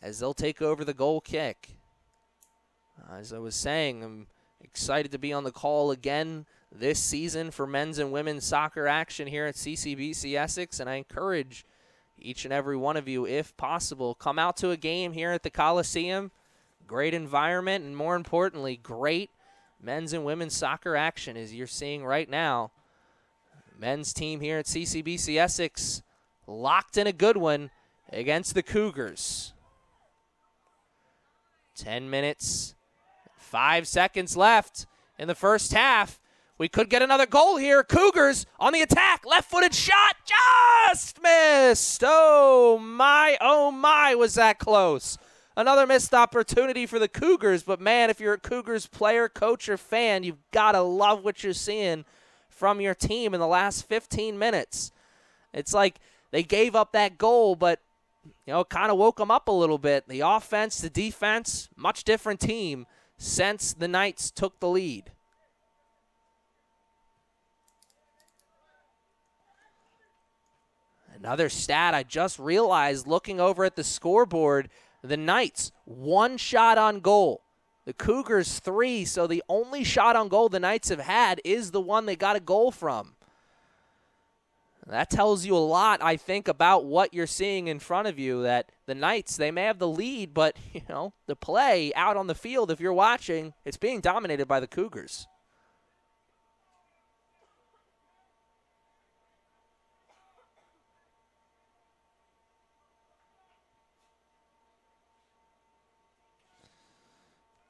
as they'll take over the goal kick. As I was saying, I'm excited to be on the call again this season for men's and women's soccer action here at CCBC Essex, and I encourage each and every one of you, if possible, come out to a game here at the Coliseum. Great environment, and more importantly, great men's and women's soccer action as you're seeing right now. Men's team here at CCBC Essex locked in a good one against the Cougars. 10 minutes, 5 seconds left in the first half. We could get another goal here. Cougars on the attack. Left-footed shot. Just missed. Oh, my, was that close. Another missed opportunity for the Cougars. But, man, if you're a Cougars player, coach, or fan, you've got to love what you're seeing from your team in the last 15 minutes. It's like they gave up that goal, but, you know, kind of woke them up a little bit. The offense, the defense, much different team since the Knights took the lead. Another stat I just realized looking over at the scoreboard, the Knights, 1 shot on goal. The Cougars 3, so the only shot on goal the Knights have had is the one they got a goal from. That tells you a lot, I think, about what you're seeing in front of you, that the Knights, they may have the lead, but, you know, the play out on the field, if you're watching, it's being dominated by the Cougars.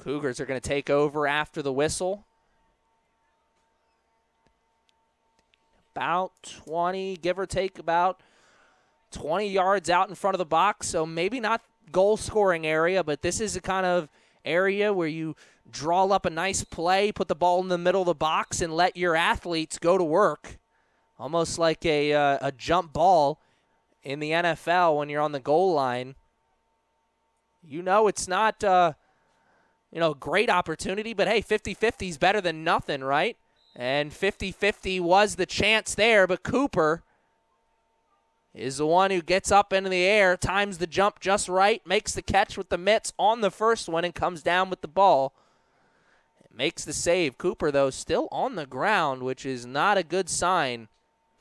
Cougars are going to take over after the whistle. About 20, give or take about 20 yards out in front of the box. So maybe not goal scoring area, but this is a kind of area where you draw up a nice play, put the ball in the middle of the box, and let your athletes go to work. Almost like a jump ball in the NFL when you're on the goal line. You know it's not, a great opportunity, but hey, 50-50 is better than nothing, right? And 50-50 was the chance there, but Cooper is the one who gets up into the air, times the jump just right, makes the catch with the mitts on the first one, and comes down with the ball. Makes the save. Cooper, though, still on the ground, which is not a good sign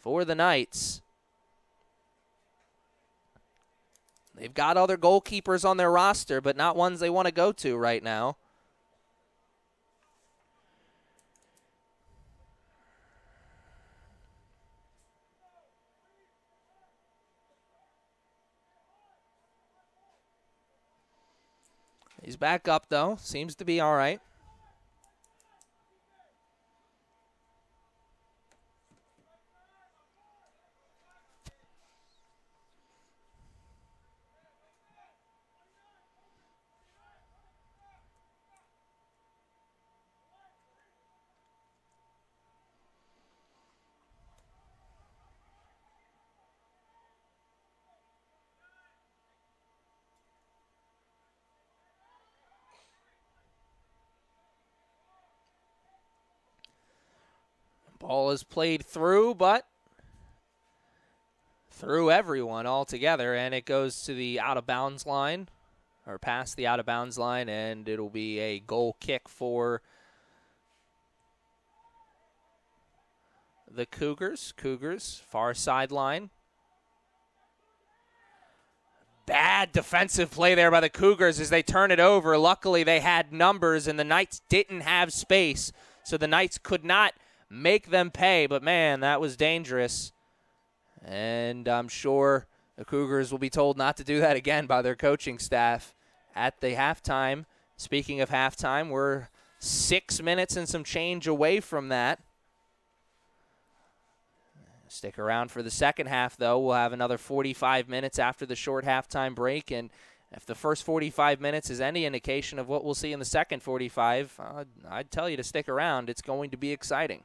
for the Knights. They've got other goalkeepers on their roster, but not ones they want to go to right now. He's back up, though. Seems to be all right. Ball is played through, but through everyone altogether, and it goes to the out-of-bounds line, or past the out-of-bounds line, and it'll be a goal kick for the Cougars. Cougars, far sideline. Bad defensive play there by the Cougars as they turn it over. Luckily, they had numbers, and the Knights didn't have space, so the Knights could not make them pay, but man, that was dangerous. And I'm sure the Cougars will be told not to do that again by their coaching staff at the halftime. Speaking of halftime, we're 6 minutes and some change away from that. Stick around for the second half, though. We'll have another 45 minutes after the short halftime break, and if the first 45 minutes is any indication of what we'll see in the second 45, I'd tell you to stick around. It's going to be exciting.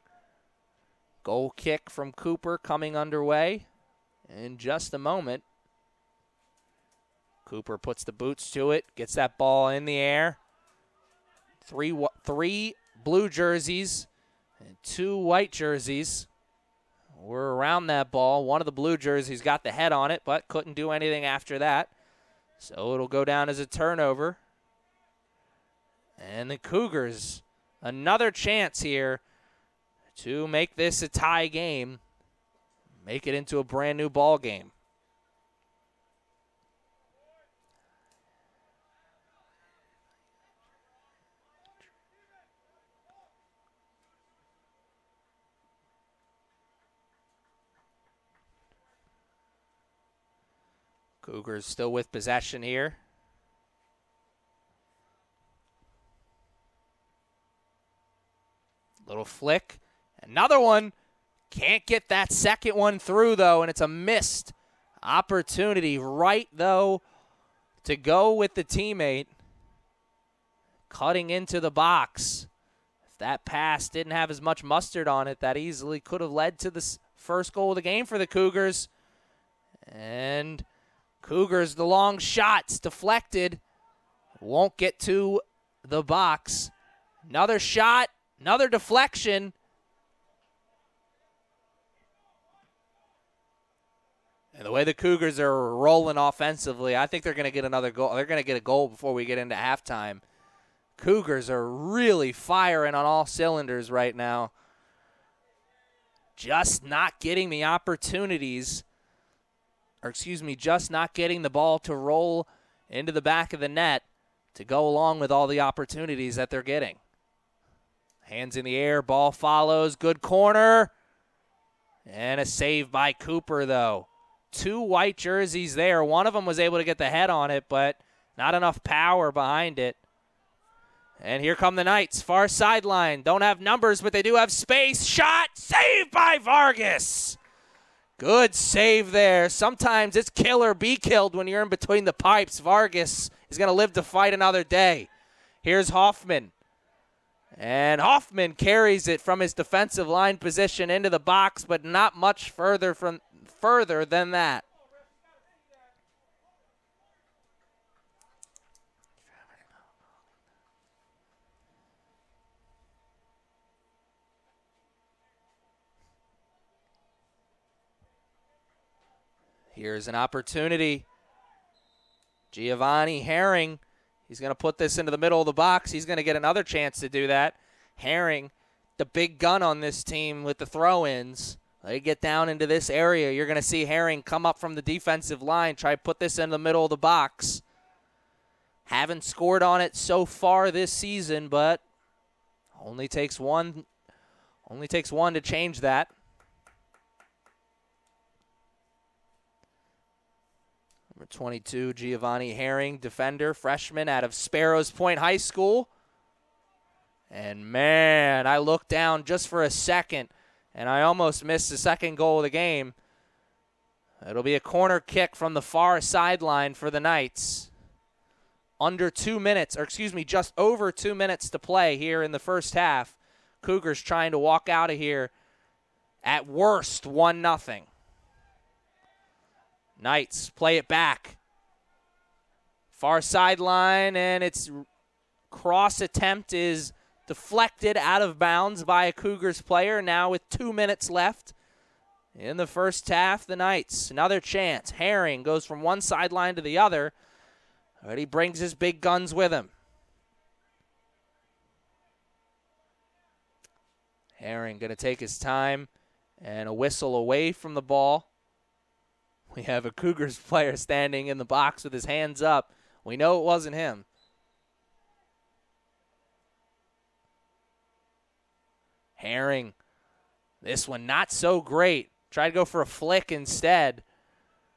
Goal kick from Cooper coming underway in just a moment. Cooper puts the boots to it, gets that ball in the air. Three blue jerseys and 2 white jerseys were around that ball. One of the blue jerseys got the head on it, but couldn't do anything after that. So it'll go down as a turnover. And the Cougars, another chance here to make this a tie game, make it into a brand new ball game. Cougars still with possession here. Little flick. Another one. Can't get that second one through, though, and it's a missed opportunity right, though, to go with the teammate. Cutting into the box. If that pass didn't have as much mustard on it, that easily could have led to the first goal of the game for the Cougars. And Cougars, the long shot's deflected. Won't get to the box. Another shot, another deflection. And the way the Cougars are rolling offensively, I think they're going to get another goal. They're going to get a goal before we get into halftime. Cougars are really firing on all cylinders right now. Just not getting the opportunities, just not getting the ball to roll into the back of the net to go along with all the opportunities that they're getting. Hands in the air, ball follows, good corner. And a save by Cooper, though. 2 white jerseys there. One of them was able to get the head on it, but not enough power behind it. And here come the Knights. Far sideline. Don't have numbers, but they do have space. Shot. Saved by Vargas. Good save there. Sometimes it's kill or be killed when you're in between the pipes. Vargas is going to live to fight another day. Here's Hoffman. And Hoffman carries it from his defensive line position into the box, but not much further than that. Here's an opportunity. Giovanni Herring, he's going to put this into the middle of the box. He's going to get another chance to do that. Herring, the big gun on this team with the throw-ins. They get down into this area. You're going to see Herring come up from the defensive line, try to put this in the middle of the box. Haven't scored on it so far this season, but only takes one to change that. Number 22, Giovanni Herring, defender, freshman out of Sparrows Point High School. And, man, I looked down just for a second, and I almost missed the second goal of the game. It'll be a corner kick from the far sideline for the Knights. Just over 2 minutes to play here in the first half. Cougars trying to walk out of here at worst 1-0. Knights play it back. Far sideline, and its cross attempt is deflected out of bounds by a Cougars player. Now with 2 minutes left in the first half, the Knights, another chance. Herring goes from one sideline to the other, but he brings his big guns with him. Herring going to take his time, and a whistle away from the ball. We have a Cougars player standing in the box with his hands up. We know it wasn't him. Herring, this one not so great. Tried to go for a flick instead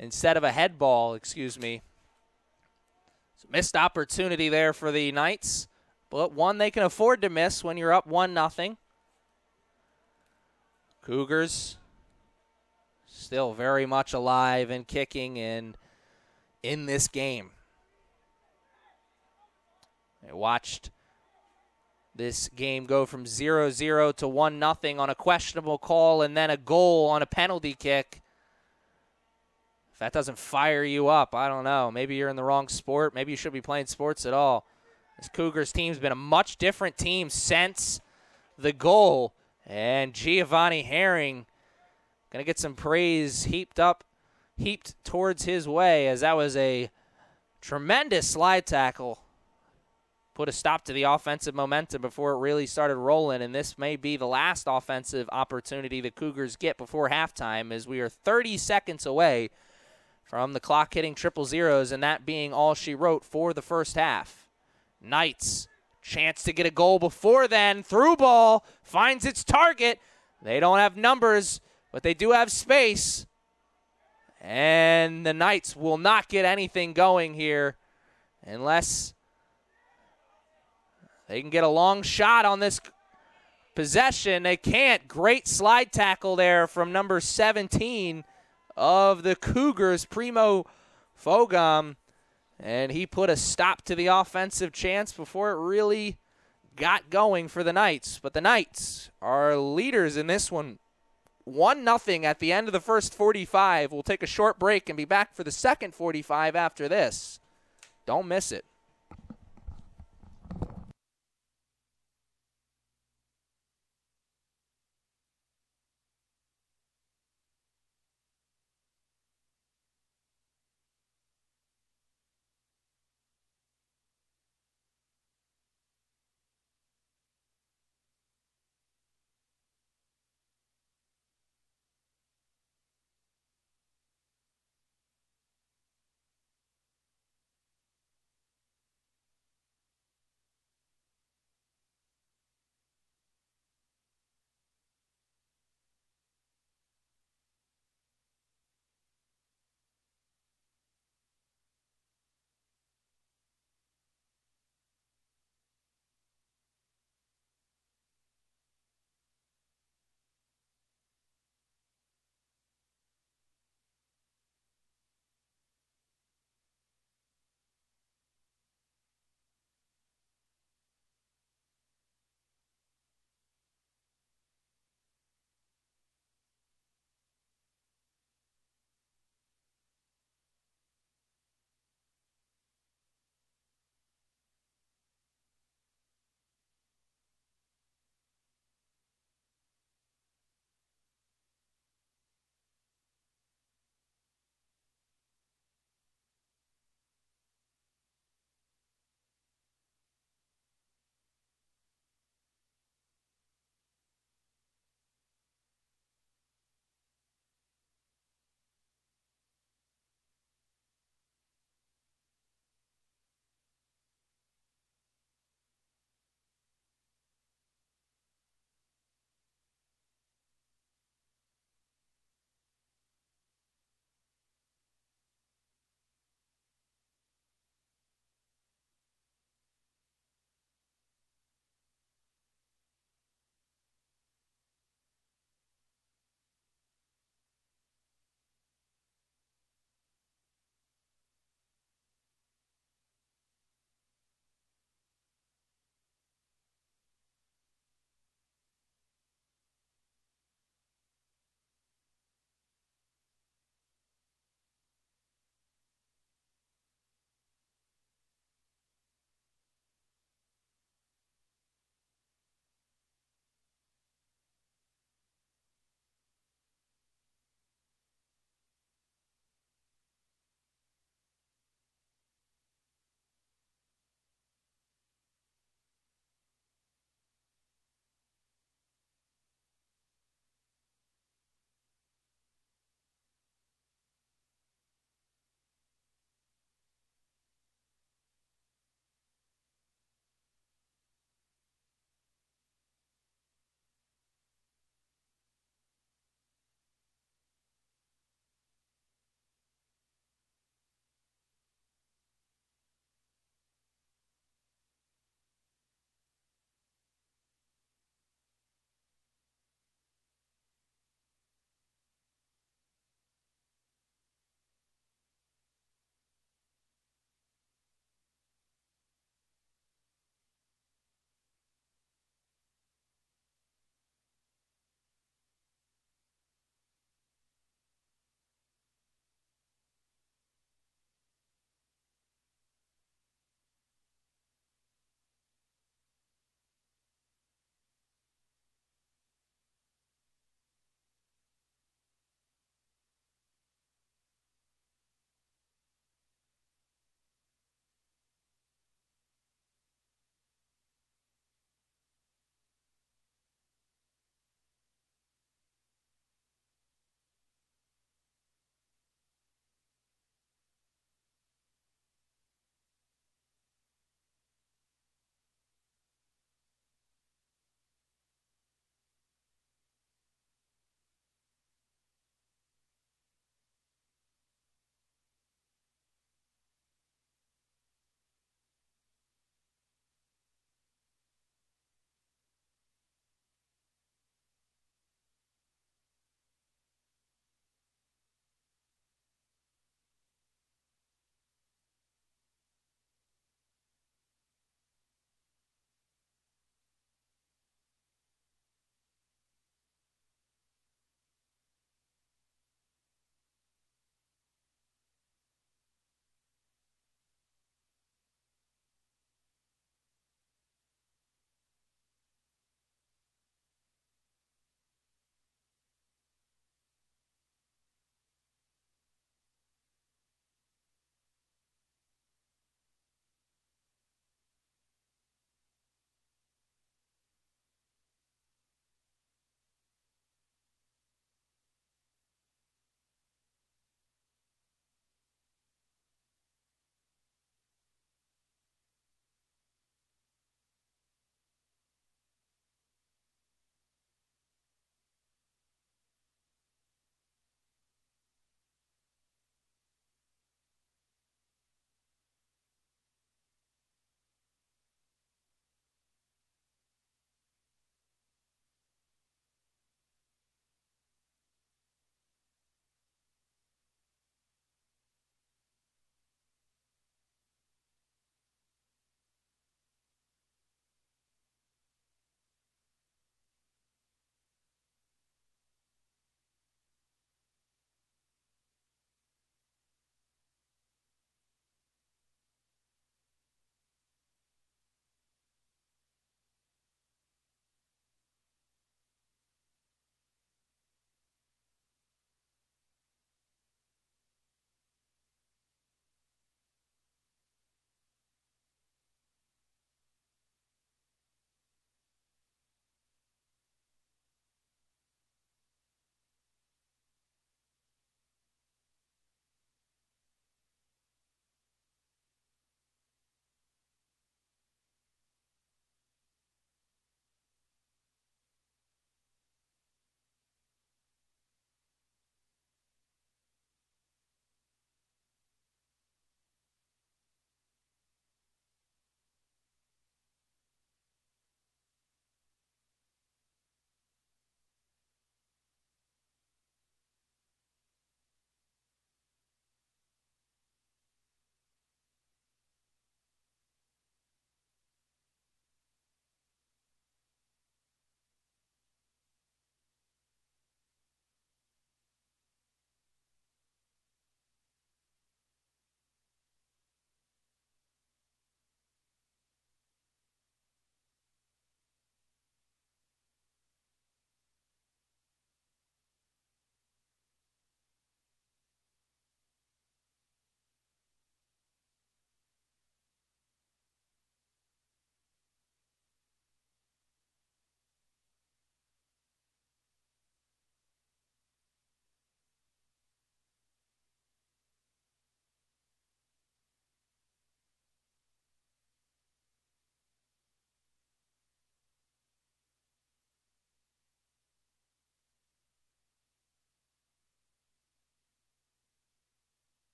of a head ball, excuse me. So missed opportunity there for the Knights, but one they can afford to miss when you're up 1-0. Cougars still very much alive and kicking in this game. I watched this game go from 0-0 to 1-0 on a questionable call and then a goal on a penalty kick. If that doesn't fire you up, I don't know. Maybe you're in the wrong sport. Maybe you should be playing sports at all. This Cougars team's been a much different team since the goal. And Giovanni Herring going to get some praise heaped towards his way, as that was a tremendous slide tackle. Put a stop to the offensive momentum before it really started rolling, and this may be the last offensive opportunity the Cougars get before halftime, as we are 30 seconds away from the clock hitting triple zeros, and that being all she wrote for the first half. Knights, chance to get a goal before then. Through ball, finds its target. They don't have numbers, but they do have space. And the Knights will not get anything going here unless they can get a long shot on this possession. They can't. Great slide tackle there from number 17 of the Cougars, Primo Fogam. And he put a stop to the offensive chance before it really got going for the Knights. But the Knights are leaders in this one. 1-0 at the end of the first 45. We'll take a short break and be back for the second 45 after this. Don't miss it.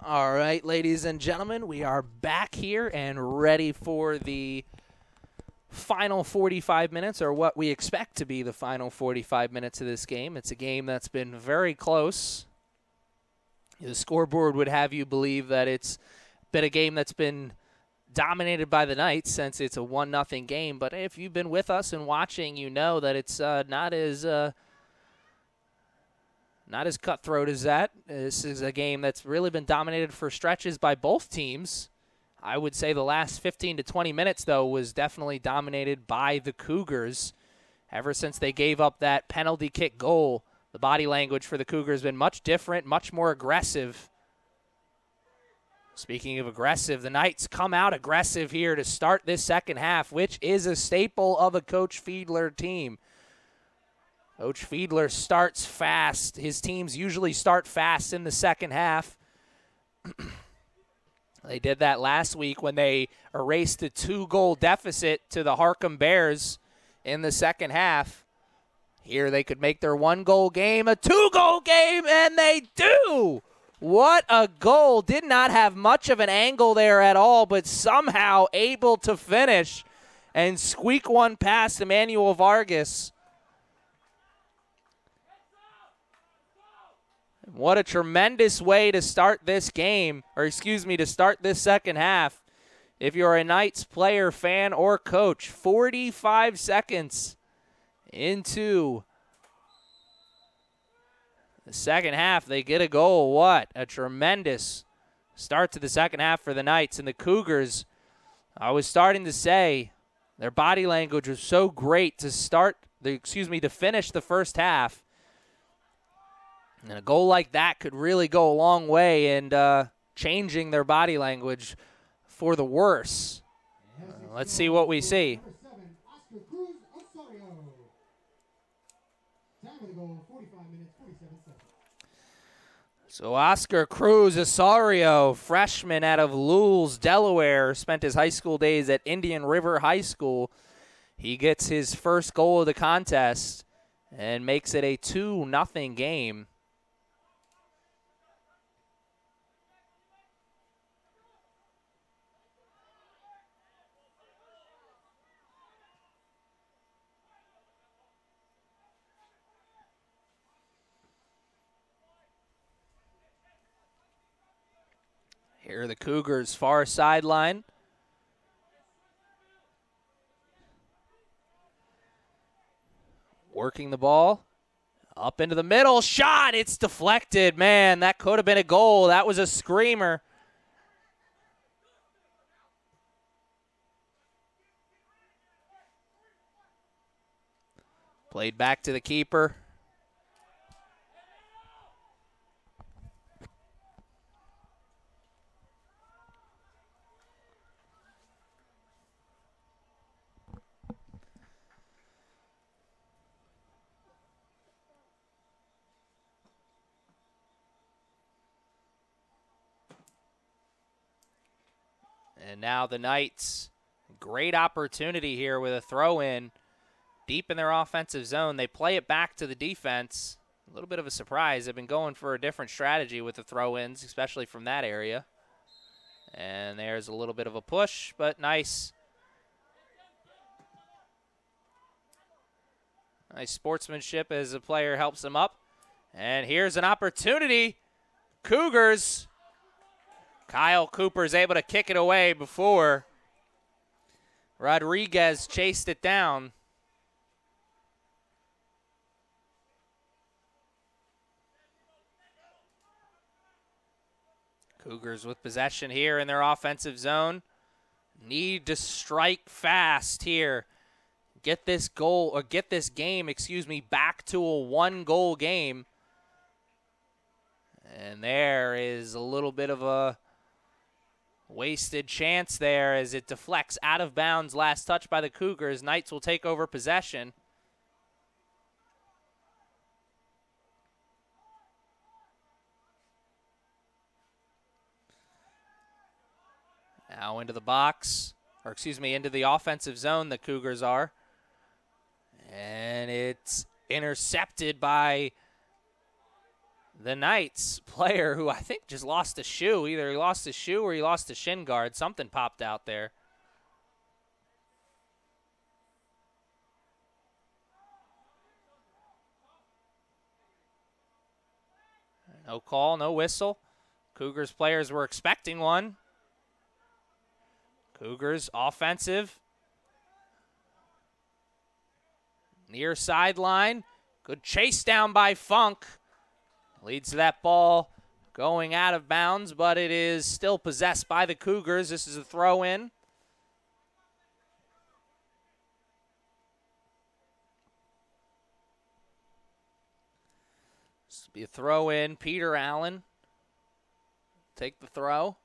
All right, ladies and gentlemen, we are back here and ready for the final 45 minutes, or what we expect to be the final 45 minutes of this game. It's a game that's been very close. The scoreboard would have you believe that it's been a game that's been dominated by the Knights since it's a 1-0 game. But if you've been with us and watching, you know that it's not as cutthroat as that. This is a game that's really been dominated for stretches by both teams. I would say the last 15 to 20 minutes, though, was definitely dominated by the Cougars. Ever since they gave up that penalty kick goal, the body language for the Cougars has been much different, much more aggressive. Speaking of aggressive, the Knights come out aggressive here to start this second half, which is a staple of a Coach Fiedler team. Coach Fiedler starts fast. His teams usually start fast in the second half. They did that last week when they erased a 2-goal deficit to the Harcum Bears in the second half. Here they could make their 1-goal game a 2-goal game, and they do! What a goal. Did not have much of an angle there at all, but somehow able to finish and squeak one past Emmanuel Vargas. What a tremendous way to start this game, to start this second half. If you're a Knights player, fan, or coach, 45 seconds into the second half, they get a goal. What a tremendous start to the second half for the Knights. And the Cougars, I was starting to say, their body language was so great to finish the first half. And a goal like that could really go a long way in changing their body language for the worse. Let's see what we see. So Oscar Cruz Osorio, freshman out of Lulz, Delaware, spent his high school days at Indian River High School. He gets his first goal of the contest and makes it a 2-0 game. Here are the Cougars' far sideline. Working the ball. Up into the middle. Shot! It's deflected. Man, that could have been a goal. That was a screamer. Played back to the keeper. And now the Knights, great opportunity here with a throw-in deep in their offensive zone. They play it back to the defense. A little bit of a surprise. They've been going for a different strategy with the throw-ins, especially from that area. And there's a little bit of a push, but nice. Nice sportsmanship as the player helps him up. And here's an opportunity. Cougars. Kyle Cooper is able to kick it away before Rodriguez chased it down. Cougars with possession here in their offensive zone. Need to strike fast here. Get this game, back to a 1-goal game. And there is a little bit of a wasted chance there as it deflects out of bounds. Last touch by the Cougars. Knights will take over possession. Now into the box, into the offensive zone the Cougars are. And it's intercepted by the Knights player who I think just lost a shoe. Either he lost a shoe or he lost a shin guard. Something popped out there. No call, no whistle. Cougars players were expecting one. Cougars offensive. Near sideline. Good chase down by Funk. Leads to that ball going out of bounds, but it is still possessed by the Cougars. This is a throw-in. This will be a throw-in. Peter Allen take the throw.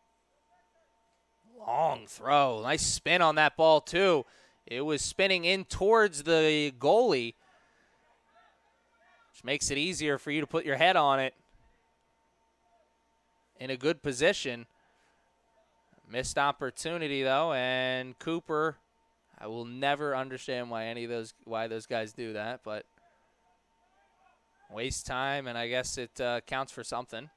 Long throw. Nice spin on that ball, too. It was spinning in towards the goalie, which makes it easier for you to put your head on it in a good position. Missed opportunity, though, and Cooper, I will never understand why those guys do that, but waste time, and I guess it counts for something.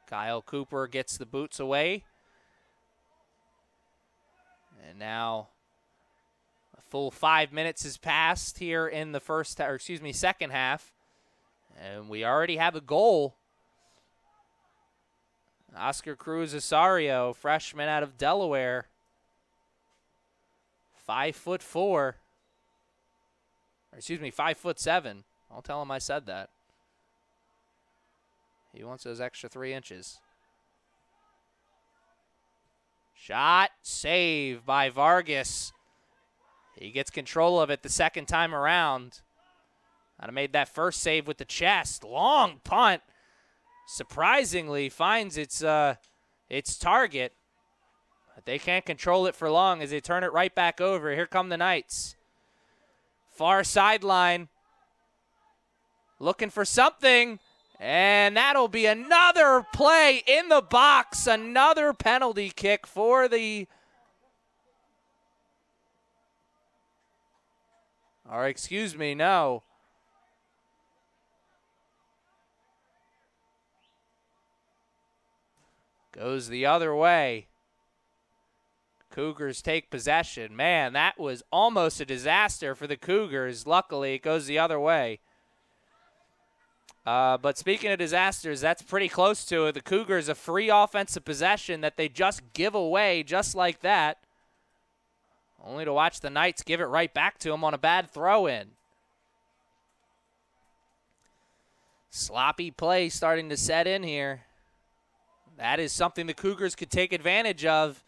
Kyle Cooper gets the boots away. And now a full 5 minutes has passed here in the second half. And we already have a goal. Oscar Cruz Asario, freshman out of Delaware. 5'4". 5'7". I'll tell him I said that. He wants those extra 3 inches. Shot, save by Vargas. He gets control of it the second time around. I'd have made that first save with the chest. Long punt. Surprisingly finds its target. But they can't control it for long as they turn it right back over. Here come the Knights. Far sideline. Looking for something. And that'll be another play in the box. Another penalty kick for the... Or excuse me, no. Goes the other way. Cougars take possession. Man, that was almost a disaster for the Cougars. Luckily, it goes the other way. But speaking of disasters, that's pretty close to it. The Cougars, a free offensive possession that they just give away just like that. Only to watch the Knights give it right back to them on a bad throw-in. Sloppy play starting to set in here. That is something the Cougars could take advantage of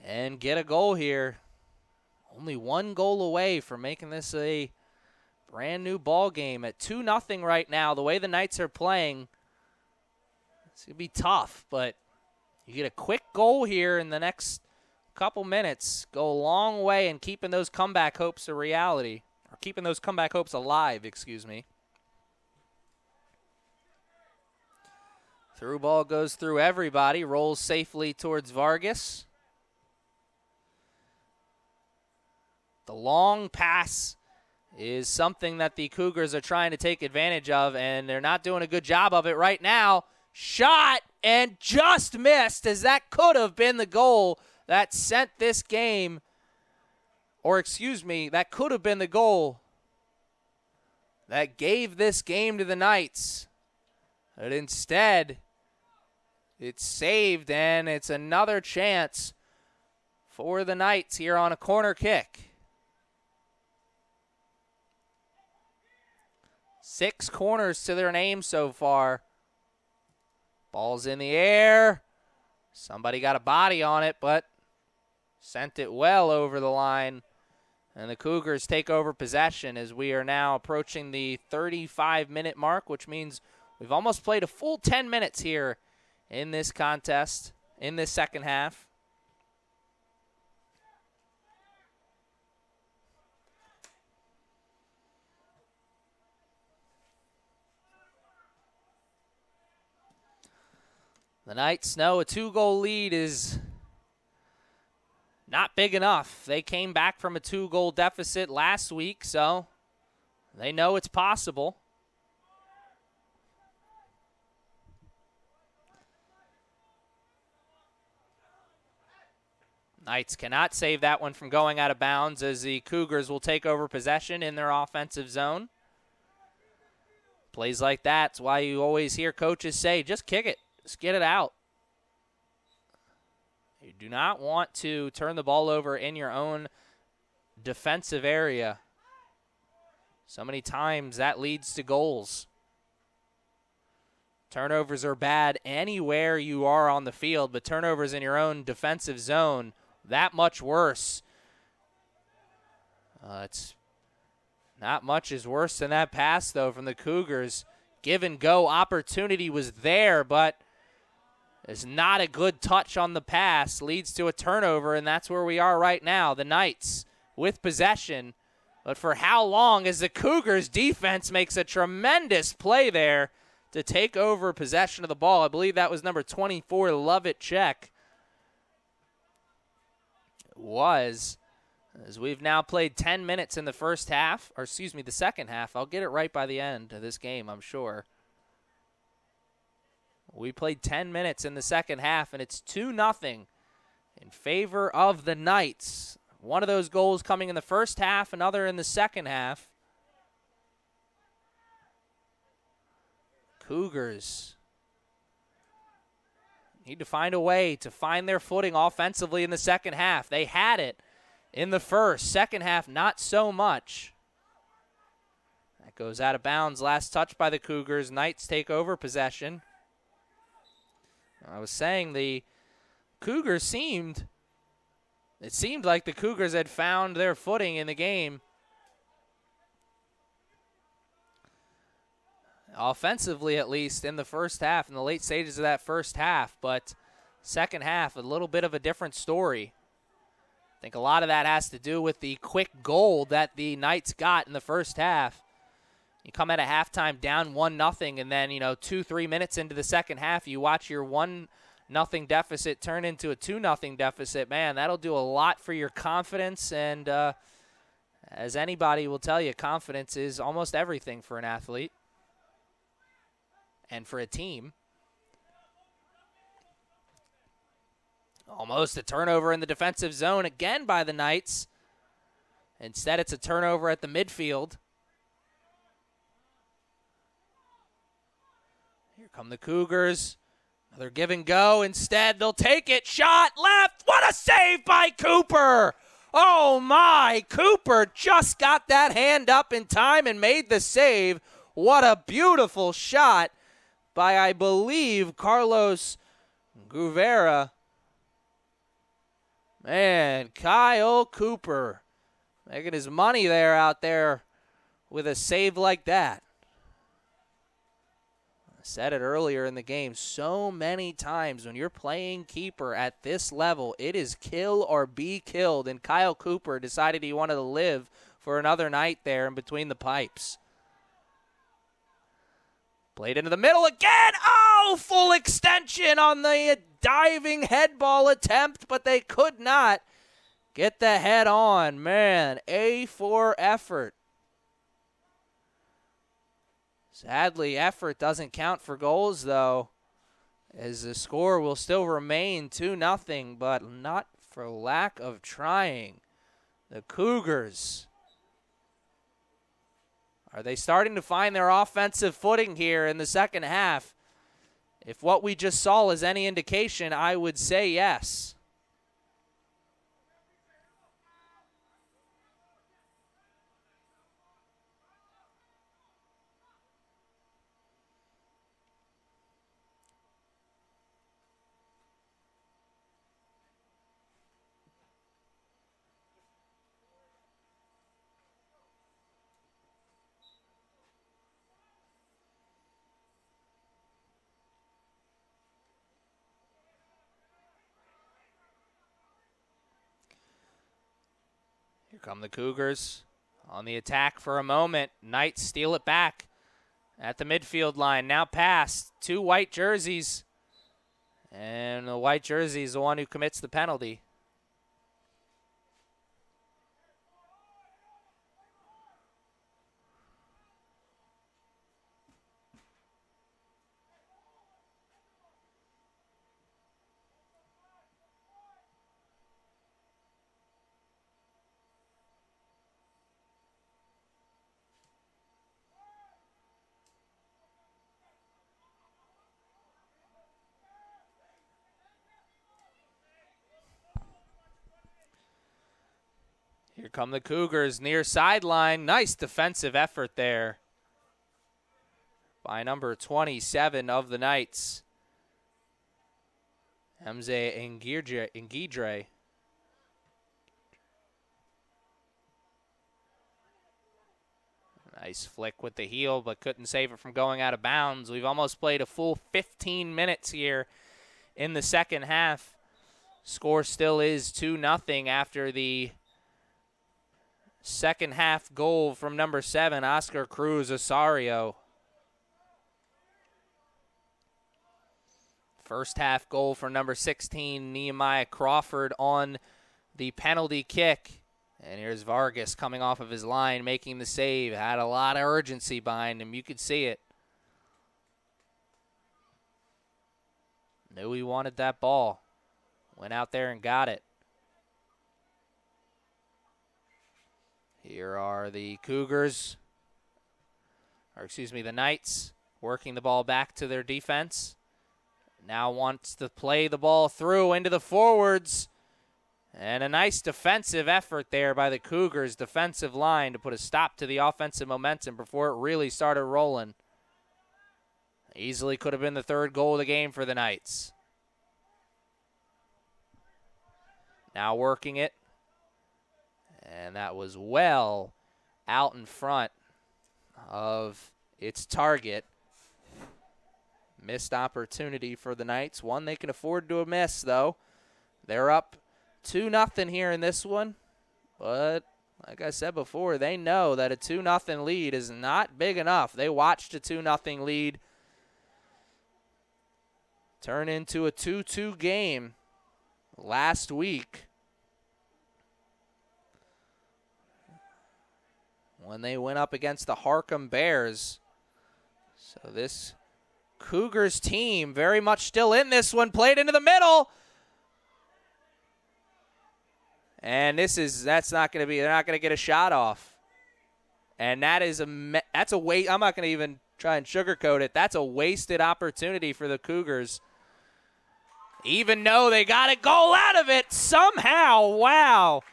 and get a goal here. Only one goal away from making this a brand new ball game at 2-0 right now. The way the Knights are playing, it's going to be tough, but you get a quick goal here in the next couple minutes. Go a long way in keeping those comeback hopes a reality, or keeping those comeback hopes alive, excuse me. Through ball goes through everybody, rolls safely towards Vargas. The long pass is something that the Cougars are trying to take advantage of, and they're not doing a good job of it right now. Shot and just missed, as that could have been the goal that sent this game, or excuse me, that could have been the goal that gave this game to the Knights. But instead, it's saved, and it's another chance for the Knights here on a corner kick. 6 corners to their name so far. Ball's in the air. Somebody got a body on it, but sent it well over the line. And the Cougars take over possession as we are now approaching the 35-minute mark, which means we've almost played a full 10 minutes here in this contest, in this second half. The Knights know a 2-goal lead is not big enough. They came back from a 2-goal deficit last week, so they know it's possible. Knights cannot save that one from going out of bounds as the Cougars will take over possession in their offensive zone. Plays like that's why you always hear coaches say, just kick it. Just get it out. You do not want to turn the ball over in your own defensive area. So many times that leads to goals. Turnovers are bad anywhere you are on the field, but turnovers in your own defensive zone, that much worse. It's not much is worse than that pass, though, from the Cougars. Give and go opportunity was there, but it's not a good touch on the pass. Leads to a turnover, and that's where we are right now. The Knights with possession, but for how long as the Cougars defense makes a tremendous play there to take over possession of the ball. I believe that was number 24, Lovett Check. It was, as we've now played 10 minutes in the first half, or excuse me, the second half. I'll get it right by the end of this game, I'm sure. We played 10 minutes in the second half, and it's 2-0 in favor of the Knights. One of those goals coming in the first half, another in the second half. Cougars need to find a way to find their footing offensively in the second half. They had it in the first. Second half, not so much. That goes out of bounds. Last touch by the Cougars. Knights take over possession. I was saying the Cougars seemed like the Cougars had found their footing in the game. Offensively, at least, in the first half, in the late stages of that first half. But second half, a little bit of a different story. I think a lot of that has to do with the quick goal that the Knights got in the first half. You come at a halftime down 1-0, and then, 2-3 minutes into the second half, you watch your 1-0 deficit turn into a 2-0 deficit. Man, that'll do a lot for your confidence. And as anybody will tell you, confidence is almost everything for an athlete and for a team. Almost a turnover in the defensive zone again by the Knights. Instead, it's a turnover at the midfield. Here come the Cougars. Another give and go. Instead, they'll take it. Shot left. What a save by Cooper. Oh, my. Cooper just got that hand up in time and made the save. What a beautiful shot by, I believe, Carlos Guvera. Man, Kyle Cooper making his money there out there with a save like that. I said it earlier in the game, so many times when you're playing keeper at this level, it is kill or be killed, and Kyle Cooper decided he wanted to live for another night there in between the pipes. Played into the middle again. Oh, full extension on the diving head ball attempt, but they could not get the head on. Man, A4 effort. Sadly, effort doesn't count for goals, though, as the score will still remain 2-0, but not for lack of trying. The Cougars, are they starting to find their offensive footing here in the second half? If what we just saw is any indication, I would say yes. Here come the Cougars on the attack for a moment. Knights steal it back at the midfield line. Now pass, 2 white jerseys. And the white jersey is the one who commits the penalty. Here come the Cougars near sideline. Nice defensive effort there by number 27 of the Knights, Hamza Ngidre. Nice flick with the heel, but couldn't save it from going out of bounds. We've almost played a full 15 minutes here in the second half. Score still is 2-0 after the second half goal from number 7, Oscar Cruz Osario. First half goal for number 16, Nehemiah Crawford on the penalty kick. And here's Vargas coming off of his line, making the save. Had a lot of urgency behind him. You could see it. Knew he wanted that ball. Went out there and got it. Here are the Cougars, or excuse me, the Knights, working the ball back to their defense. Now wants to play the ball through into the forwards. And a nice defensive effort there by the Cougars' defensive line to put a stop to the offensive momentum before it really started rolling. Easily could have been the third goal of the game for the Knights. Now working it. And that was well out in front of its target. Missed opportunity for the Knights. One they can afford to miss, though. They're up 2-0 here in this one. But like I said before, they know that a 2-0 lead is not big enough. They watched a 2-0 lead turn into a 2-2 game last week when they went up against the Harkham Bears. So this Cougars team very much still in this one, played into the middle. And that's not going to be, they're not going to get a shot off. And that's a waste. I'm not going to even try and sugarcoat it. That's a wasted opportunity for the Cougars. Even though they got a goal out of it somehow. Wow.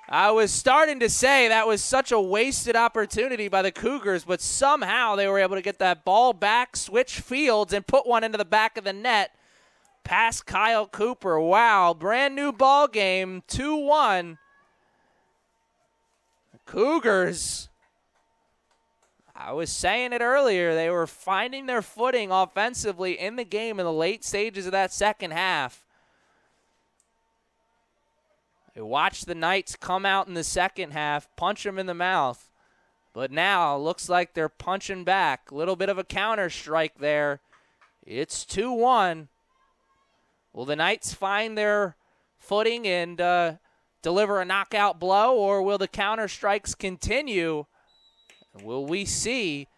I was starting to say that was such a wasted opportunity by the Cougars, but somehow they were able to get that ball back, switch fields, and put one into the back of the net. Past Kyle Cooper. Wow, brand new ball game, 2-1. Cougars, I was saying it earlier, they were finding their footing offensively in the game in the late stages of that second half. They watched the Knights come out in the second half, punch them in the mouth. But now it looks like they're punching back. A little bit of a counter strike there. It's 2-1. Will the Knights find their footing and deliver a knockout blow, or will the counter strikes continue? Will we see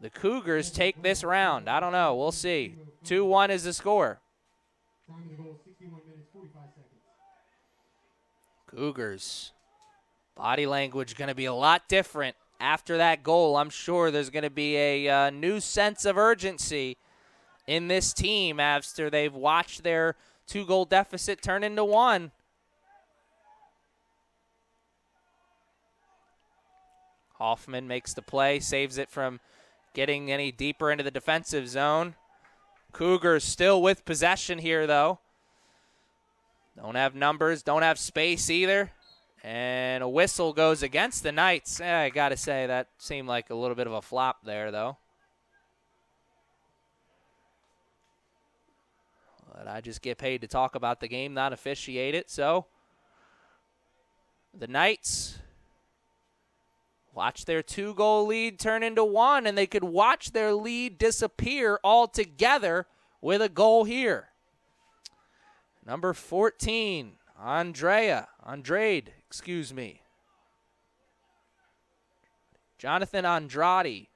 the Cougars take this round? I don't know. We'll see. 2-1 is the score.
Time of the goal, 61 minutes, 45 seconds.
Cougars. Body language going to be a lot different after that goal. I'm sure there's going to be a new sense of urgency in this team after they've watched their 2-goal deficit turn into 1. Hoffman makes the play, saves it from getting any deeper into the defensive zone. Cougars still with possession here, though. Don't have numbers, don't have space either. And a whistle goes against the Knights. I got to say, that seemed like a little bit of a flop there, though. But I just get paid to talk about the game, not officiate it. So the Knights watch their 2-goal lead turn into 1, and they could watch their lead disappear altogether with a goal here. Number 14, Andrade, Jonathan Andrade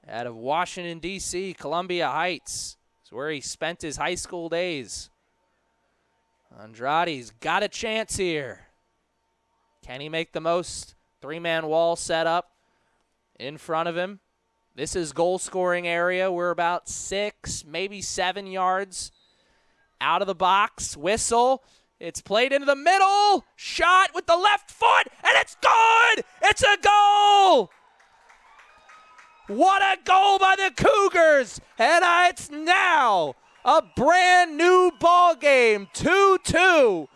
out of Washington, D.C., Columbia Heights. It's where he spent his high school days. Andrade's got a chance here. Can he make the most? 3-man wall set up in front of him. This is goal-scoring area. We're about 6, maybe 7 yards out of the box. Whistle. It's played into the middle. Shot with the left foot, and it's good. It's a goal. What a goal by the Cougars. And it's now a brand new ball game, 2-2.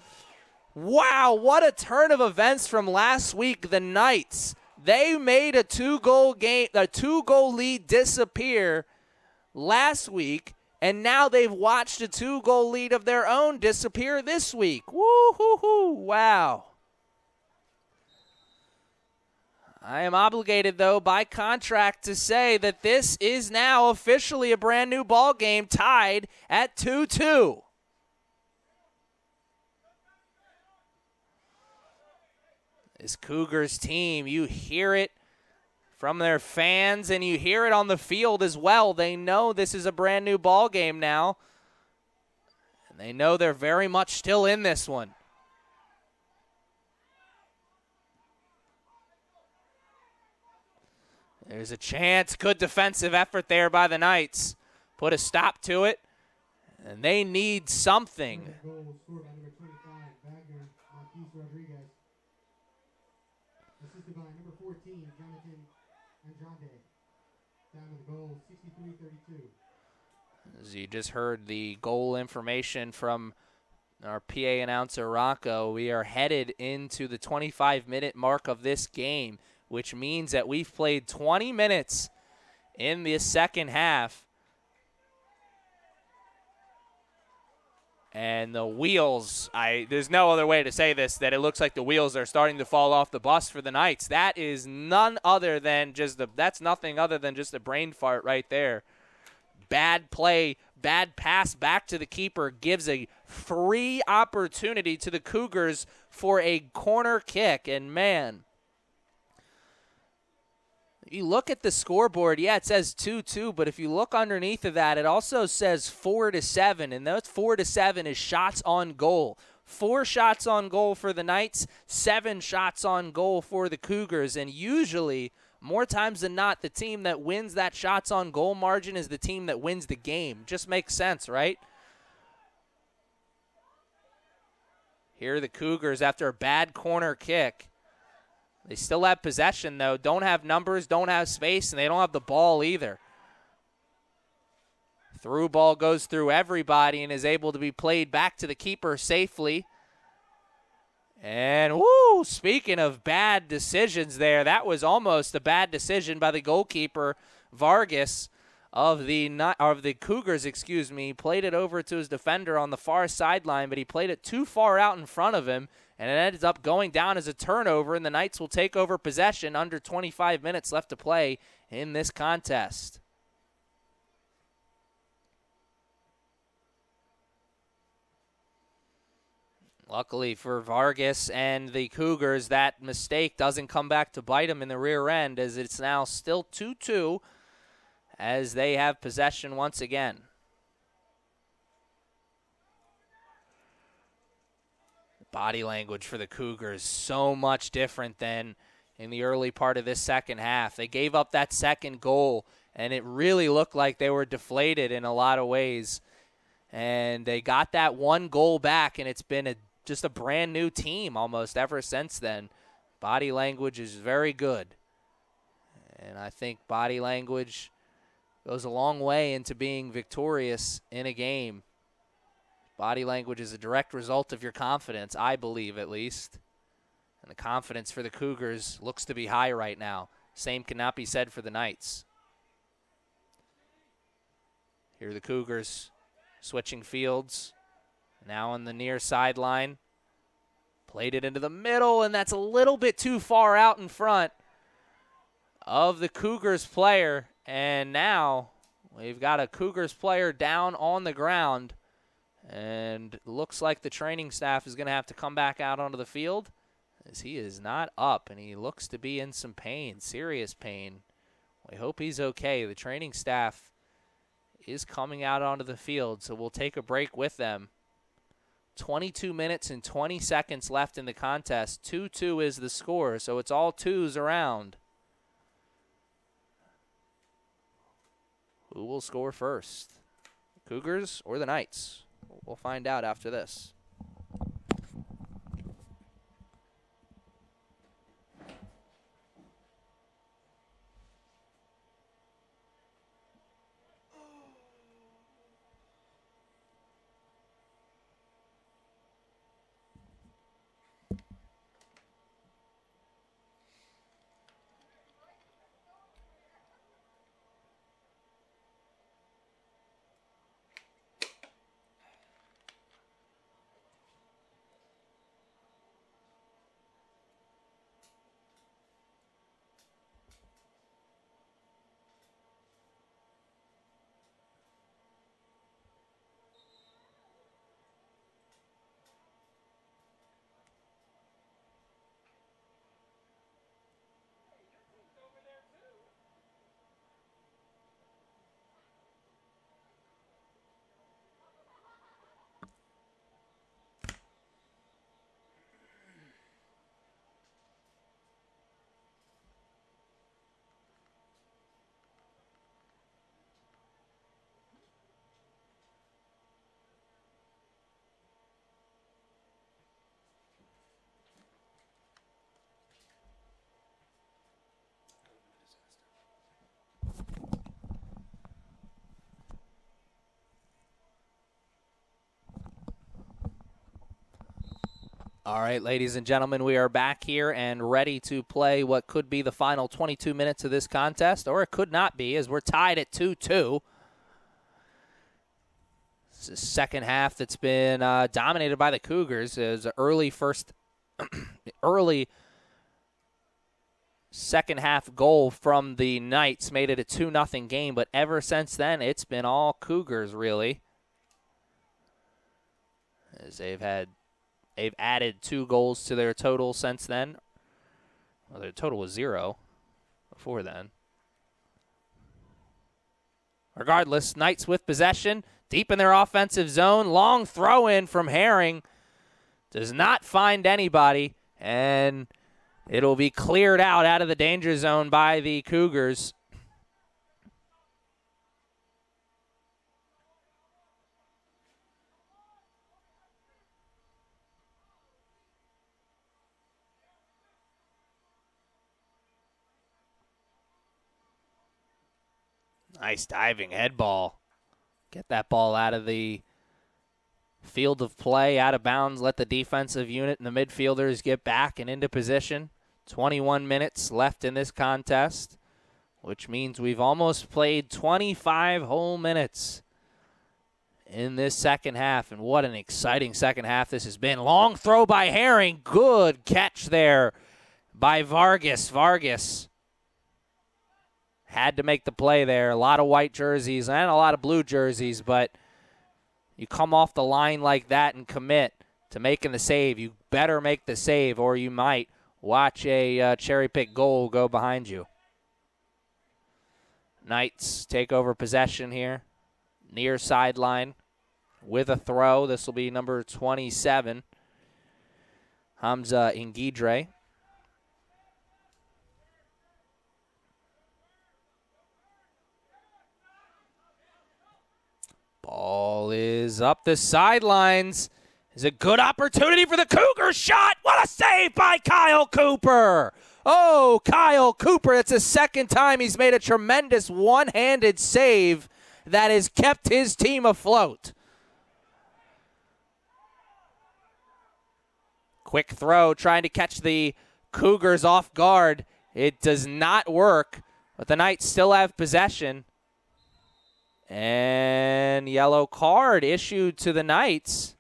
Wow, what a turn of events from last week. The Knights, they made a two-goal lead disappear last week, and now they've watched a two-goal lead of their own disappear this week. Woo-hoo-hoo, wow. I am obligated, though, by contract to say that this is now officially a brand new ball game, tied at 2-2. This Cougars team, you hear it from their fans, and you hear it on the field as well. They know this is a brand new ball game now, and they know they're very much still in this one. There's a chance. Good defensive effort there by the Knights. Put a stop to it, and they need something.
Goal scored by number 25, Wagner, Marquise Rodriguez. Assisted by number 14, Jonathan Andrade. Down to the goal, 63-32.
As you just heard the goal information from our PA announcer, Rocco, we are headed into the 25-minute mark of this game, which means that we've played 20 minutes in the second half. And the wheels, there's no other way to say this, that it looks like the wheels are starting to fall off the bus for the Knights. That is none other than that's nothing other than just a brain fart right there. Bad play, bad pass back to the keeper gives a free opportunity to the Cougars for a corner kick. And man, you look at the scoreboard, yeah, it says 2-2, but if you look underneath of that, it also says 4-7, and those 4-7 is shots on goal. 4 shots on goal for the Knights, 7 shots on goal for the Cougars, and usually, more times than not, the team that wins that shots on goal margin is the team that wins the game. Just makes sense, right? Here are the Cougars after a bad corner kick. They still have possession, though. Don't have numbers, don't have space, and they don't have the ball either. Through ball goes through everybody and is able to be played back to the keeper safely. And, woo, speaking of bad decisions there, that was almost a bad decision by the goalkeeper, Vargas, of the Cougars, played it over to his defender on the far sideline, but he played it too far out in front of him, and it ends up going down as a turnover, and the Knights will take over possession under 25 minutes left to play in this contest. Luckily for Vargas and the Cougars, that mistake doesn't come back to bite them in the rear end, as it's now still 2-2 as they have possession once again. Body language for the Cougars so much different than in the early part of this second half. They gave up that second goal, and it really looked like they were deflated in a lot of ways. And they got that one goal back, and it's been just a brand new team almost ever since then. Body language is very good. And I think body language goes a long way into being victorious in a game. Body language is a direct result of your confidence, I believe at least. And the confidence for the Cougars looks to be high right now. Same cannot be said for the Knights. Here are the Cougars switching fields. Now on the near sideline. Played it into the middle, and that's a little bit too far out in front of the Cougars player. And now we've got a Cougars player down on the ground. And looks like the training staff is going to have to come back out onto the field, as he is not up, and he looks to be in some pain, serious pain. We hope he's okay. The training staff is coming out onto the field, so we'll take a break with them. 22 minutes and 20 seconds left in the contest. 2-2 is the score, so it's all twos around. Who will score first? Cougars or the Knights? We'll find out after this. All right, ladies and gentlemen, we are back here and ready to play what could be the final 22 minutes of this contest, or it could not be, as we're tied at 2-2. It's a second half that's been dominated by the Cougars. It was an early second half goal from the Knights made it a 2-0 game, but ever since then, it's been all Cougars, really, as they've added 2 goals to their total since then. Well, their total was 0 before then. Regardless, Knights with possession, deep in their offensive zone. Long throw-in from Herring. Does not find anybody, and it'll be cleared out of the danger zone by the Cougars. Nice diving head ball. Get that ball out of the field of play, out of bounds. Let the defensive unit and the midfielders get back and into position. 21 minutes left in this contest, which means we've almost played 25 whole minutes in this second half. And what an exciting second half this has been. Long throw by Herring. Good catch there by Vargas. Vargas had to make the play there. A lot of white jerseys and a lot of blue jerseys, but you come off the line like that and commit to making the save. You better make the save, or you might watch a cherry-pick goal go behind you. Knights take over possession here. Near sideline with a throw. This will be number 27, Hamza Ingidre. Ball is up the sidelines. Is a good opportunity for the Cougars. Shot. What a save by Kyle Cooper. Oh, Kyle Cooper. It's the second time he's made a tremendous one-handed save that has kept his team afloat. Quick throw trying to catch the Cougars off guard. It does not work, but the Knights still have possession. And yellow card issued to the Knights.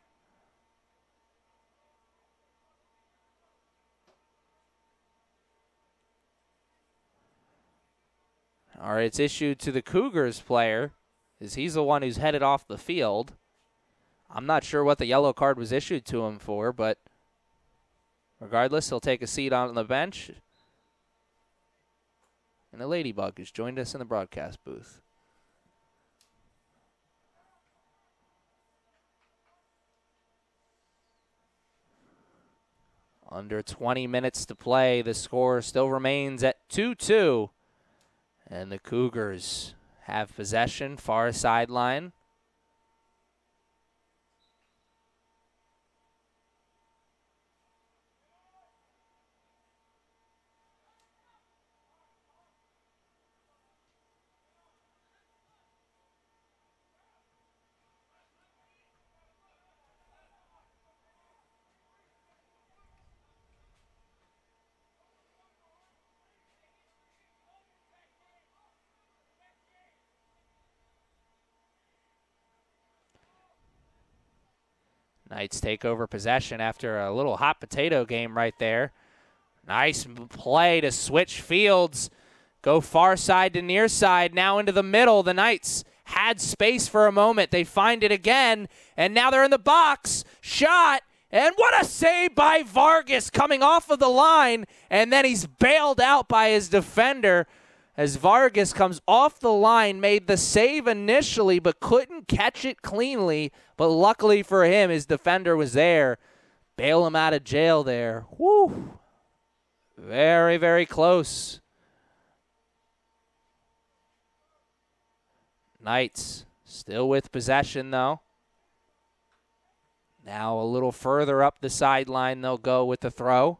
All right, it's issued to the Cougars player, as he's the one who's headed off the field. I'm not sure what the yellow card was issued to him for, but regardless, he'll take a seat on the bench. And the Ladybug has joined us in the broadcast booth. Under 20 minutes to play. The score still remains at 2-2. And the Cougars have possession, far sideline. Knights take over possession after a little hot potato game right there. Nice play to switch fields. Go far side to near side, now into the middle. The Knights had space for a moment. They find it again, and now they're in the box. Shot, and what a save by Vargas coming off of the line, and then he's bailed out by his defender as Vargas comes off the line, made the save initially but couldn't catch it cleanly. But luckily for him, his defender was there. Bail him out of jail there. Woo! Very, very close. Knights still with possession, though. Now a little further up the sideline, they'll go with the throw.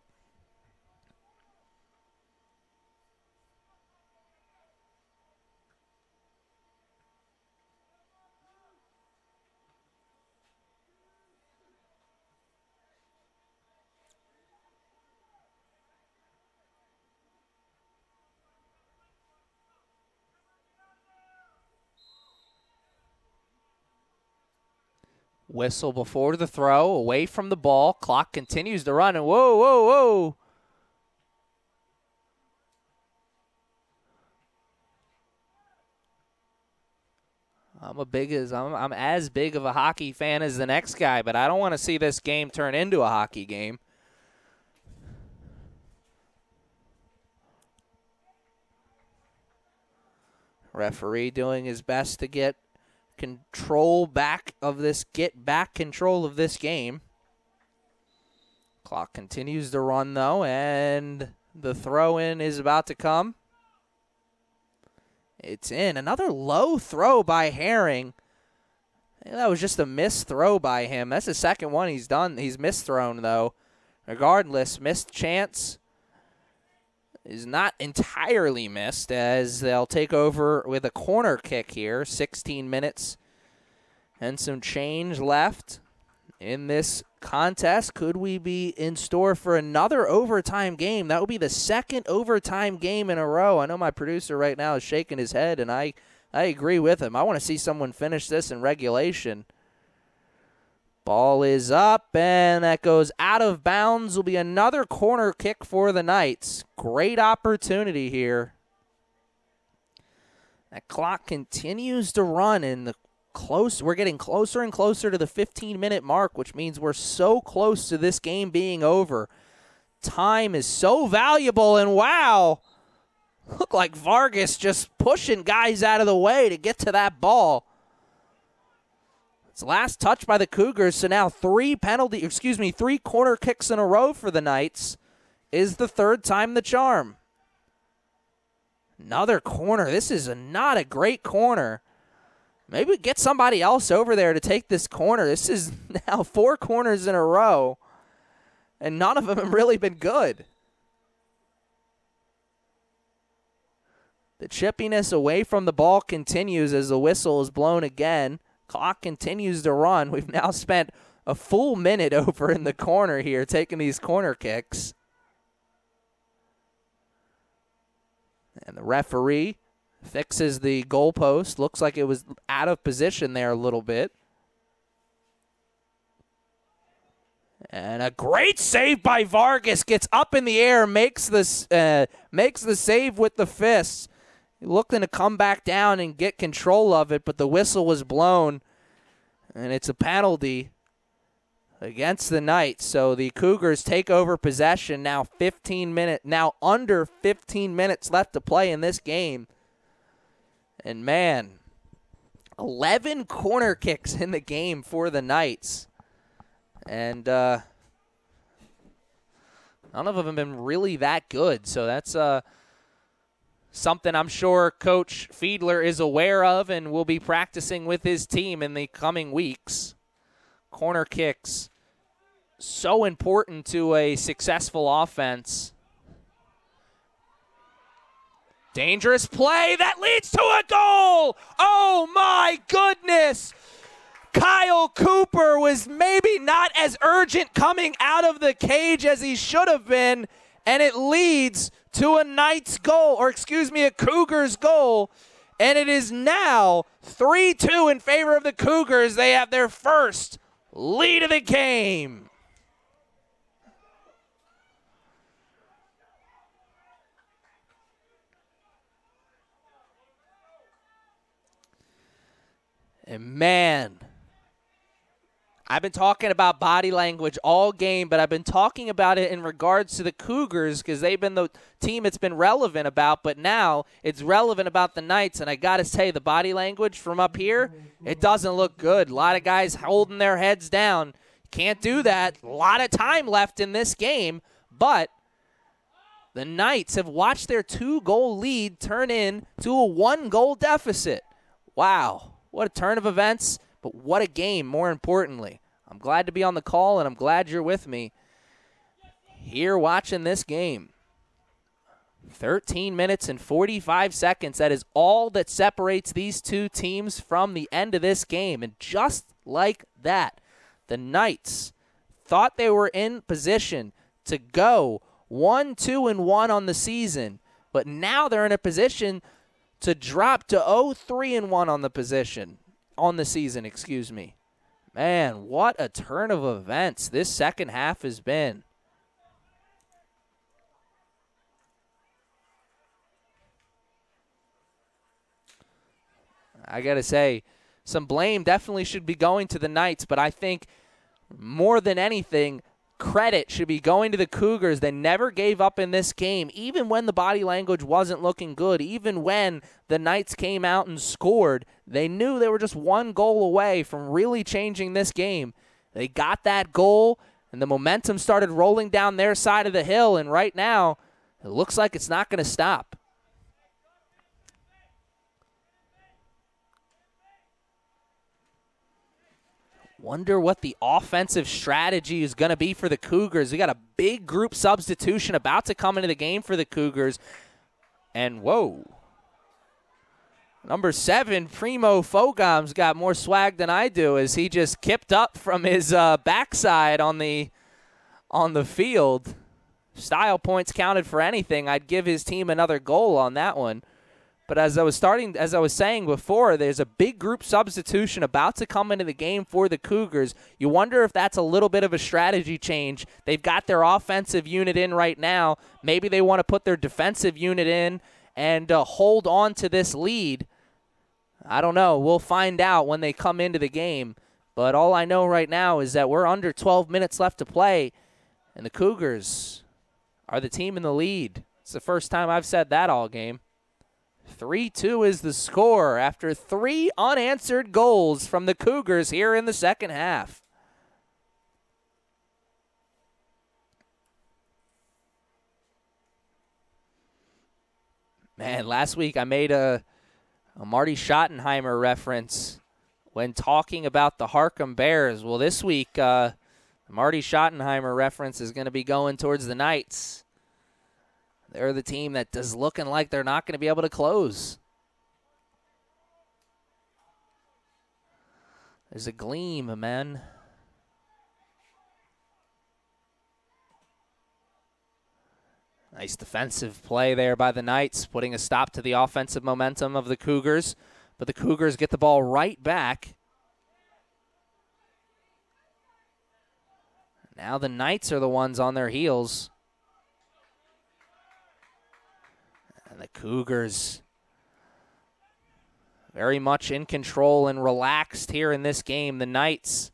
Whistle before the throw, away from the ball. Clock continues to run, and whoa, whoa, whoa. I'm as big of a hockey fan as the next guy, but I don't want to see this game turn into a hockey game. Referee doing his best to get back control of this game. Clock continues to run though, and the throw-in is about to come. It's in. Another low throw by Herring. That was just a missed throw by him. That's the second one he's done. He's misthrown though. Regardless, missed chance is not entirely missed, as they'll take over with a corner kick here. 16 minutes and some change left in this contest. Could we be in store for another overtime game? That would be the second overtime game in a row. I know my producer right now is shaking his head, and I agree with him. I want to see someone finish this in regulation. Ball is up, and that goes out of bounds. Will be another corner kick for the Knights. Great opportunity here. That clock continues to run, and we're getting closer and closer to the 15-minute mark, which means we're so close to this game being over. Time is so valuable, and wow, look like Vargas just pushing guys out of the way to get to that ball. Last touch by the Cougars, so now three corner kicks in a row for the Knights. Is the third time the charm. Another corner. This is not a great corner. Maybe get somebody else over there to take this corner. This is now 4 corners in a row, and none of them have really been good. The chippiness away from the ball continues as the whistle is blown again. Clock continues to run. We've now spent a full minute over in the corner here taking these corner kicks. And the referee fixes the goalpost. Looks like it was out of position there a little bit. And a great save by Vargas. Gets up in the air, makes the save with the fists. Looking to come back down and get control of it, but the whistle was blown, and it's a penalty against the Knights. So the Cougars take over possession. Now under 15 minutes left to play in this game. And man, 11 corner kicks in the game for the Knights. And none of them have been really that good. So that's something I'm sure Coach Fiedler is aware of and will be practicing with his team in the coming weeks. Corner kicks, so important to a successful offense. Dangerous play that leads to a goal! Oh my goodness! Kyle Cooper was maybe not as urgent coming out of the cage as he should have been, and it leads to a Cougars goal, and it is now 3-2 in favor of the Cougars. They have their first lead of the game. And man, I've been talking about body language all game, but I've been talking about it in regards to the Cougars because they've been the team it's been relevant about, but now it's relevant about the Knights, and I got to say, the body language from up here, it doesn't look good. A lot of guys holding their heads down. Can't do that. A lot of time left in this game, but the Knights have watched their 2-goal lead turn into a 1-goal deficit. Wow, what a turn of events. But what a game, more importantly. I'm glad to be on the call, and I'm glad you're with me here watching this game. 13 minutes and 45 seconds. That is all that separates these two teams from the end of this game. And just like that, the Knights thought they were in position to go 1-2-1 on the season, but now they're in a position to drop to 0-3-1 on the season. Man, what a turn of events this second half has been. I got to say, some blame definitely should be going to the Knights, but I think more than anything, credit should be going to the Cougars. They never gave up in this game, even when the body language wasn't looking good, even when the Knights came out and scored. They knew they were just one goal away from really changing this game. They got that goal, and the momentum started rolling down their side of the hill, and right now, it looks like it's not going to stop. Wonder what the offensive strategy is going to be for the Cougars. We got a big group substitution about to come into the game for the Cougars. And whoa. Number 7, Primo Fogam's got more swag than I do as he just kipped up from his backside on the field. Style points counted for anything. I'd give his team another goal on that one. But as I was saying before, there's a big group substitution about to come into the game for the Cougars. You wonder if that's a little bit of a strategy change. They've got their offensive unit in right now. Maybe they want to put their defensive unit in and hold on to this lead. I don't know. We'll find out when they come into the game. But all I know right now is that we're under 12 minutes left to play, and the Cougars are the team in the lead. It's the first time I've said that all game. 3-2 is the score after 3 unanswered goals from the Cougars here in the second half. Man, last week I made a Marty Schottenheimer reference when talking about the Harkham Bears. Well, this week, the Marty Schottenheimer reference is going to be going towards the Knights. They're the team that is looking like they're not going to be able to close. There's a gleam, man. Nice defensive play there by the Knights, putting a stop to the offensive momentum of the Cougars. But the Cougars get the ball right back. Now the Knights are the ones on their heels. And the Cougars very much in control and relaxed here in this game. The Knights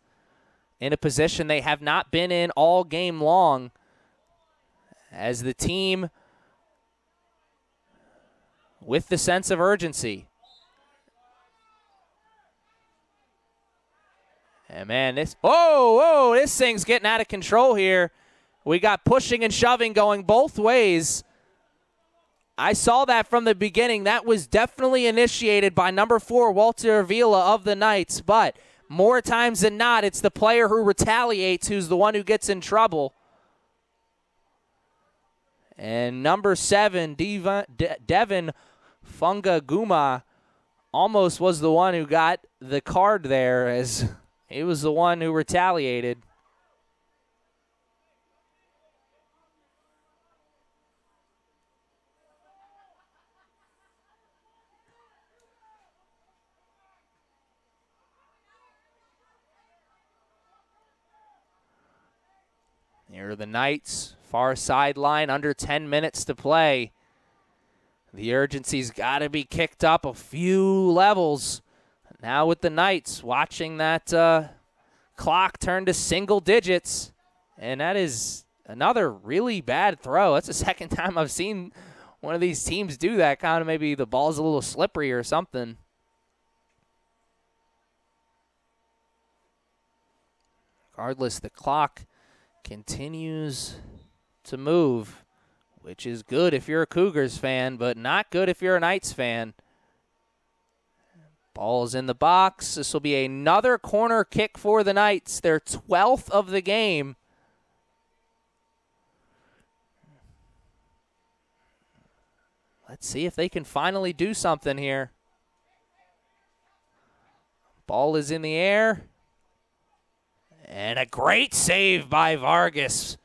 in a position they have not been in all game long as the team with the sense of urgency. And man, this thing's getting out of control here. We got pushing and shoving going both ways. I saw that from the beginning. That was definitely initiated by number 4, Walter Avila of the Knights. But more times than not, it's the player who retaliates who's the one who gets in trouble. And number 7, Devin Fungaguma, almost was the one who got the card there, as he was the one who retaliated. Here are the Knights, far sideline, under 10 minutes to play. The urgency's got to be kicked up a few levels. Now with the Knights, watching that clock turn to single digits. And that is another really bad throw. That's the second time I've seen one of these teams do that. Kind of maybe the ball's a little slippery or something. Regardless, the clock continues to move, which is good if you're a Cougars fan, but not good if you're a Knights fan. Ball's in the box. This will be another corner kick for the Knights, their 12th of the game. Let's see if they can finally do something here. Ball is in the air. And a great save by Vargas.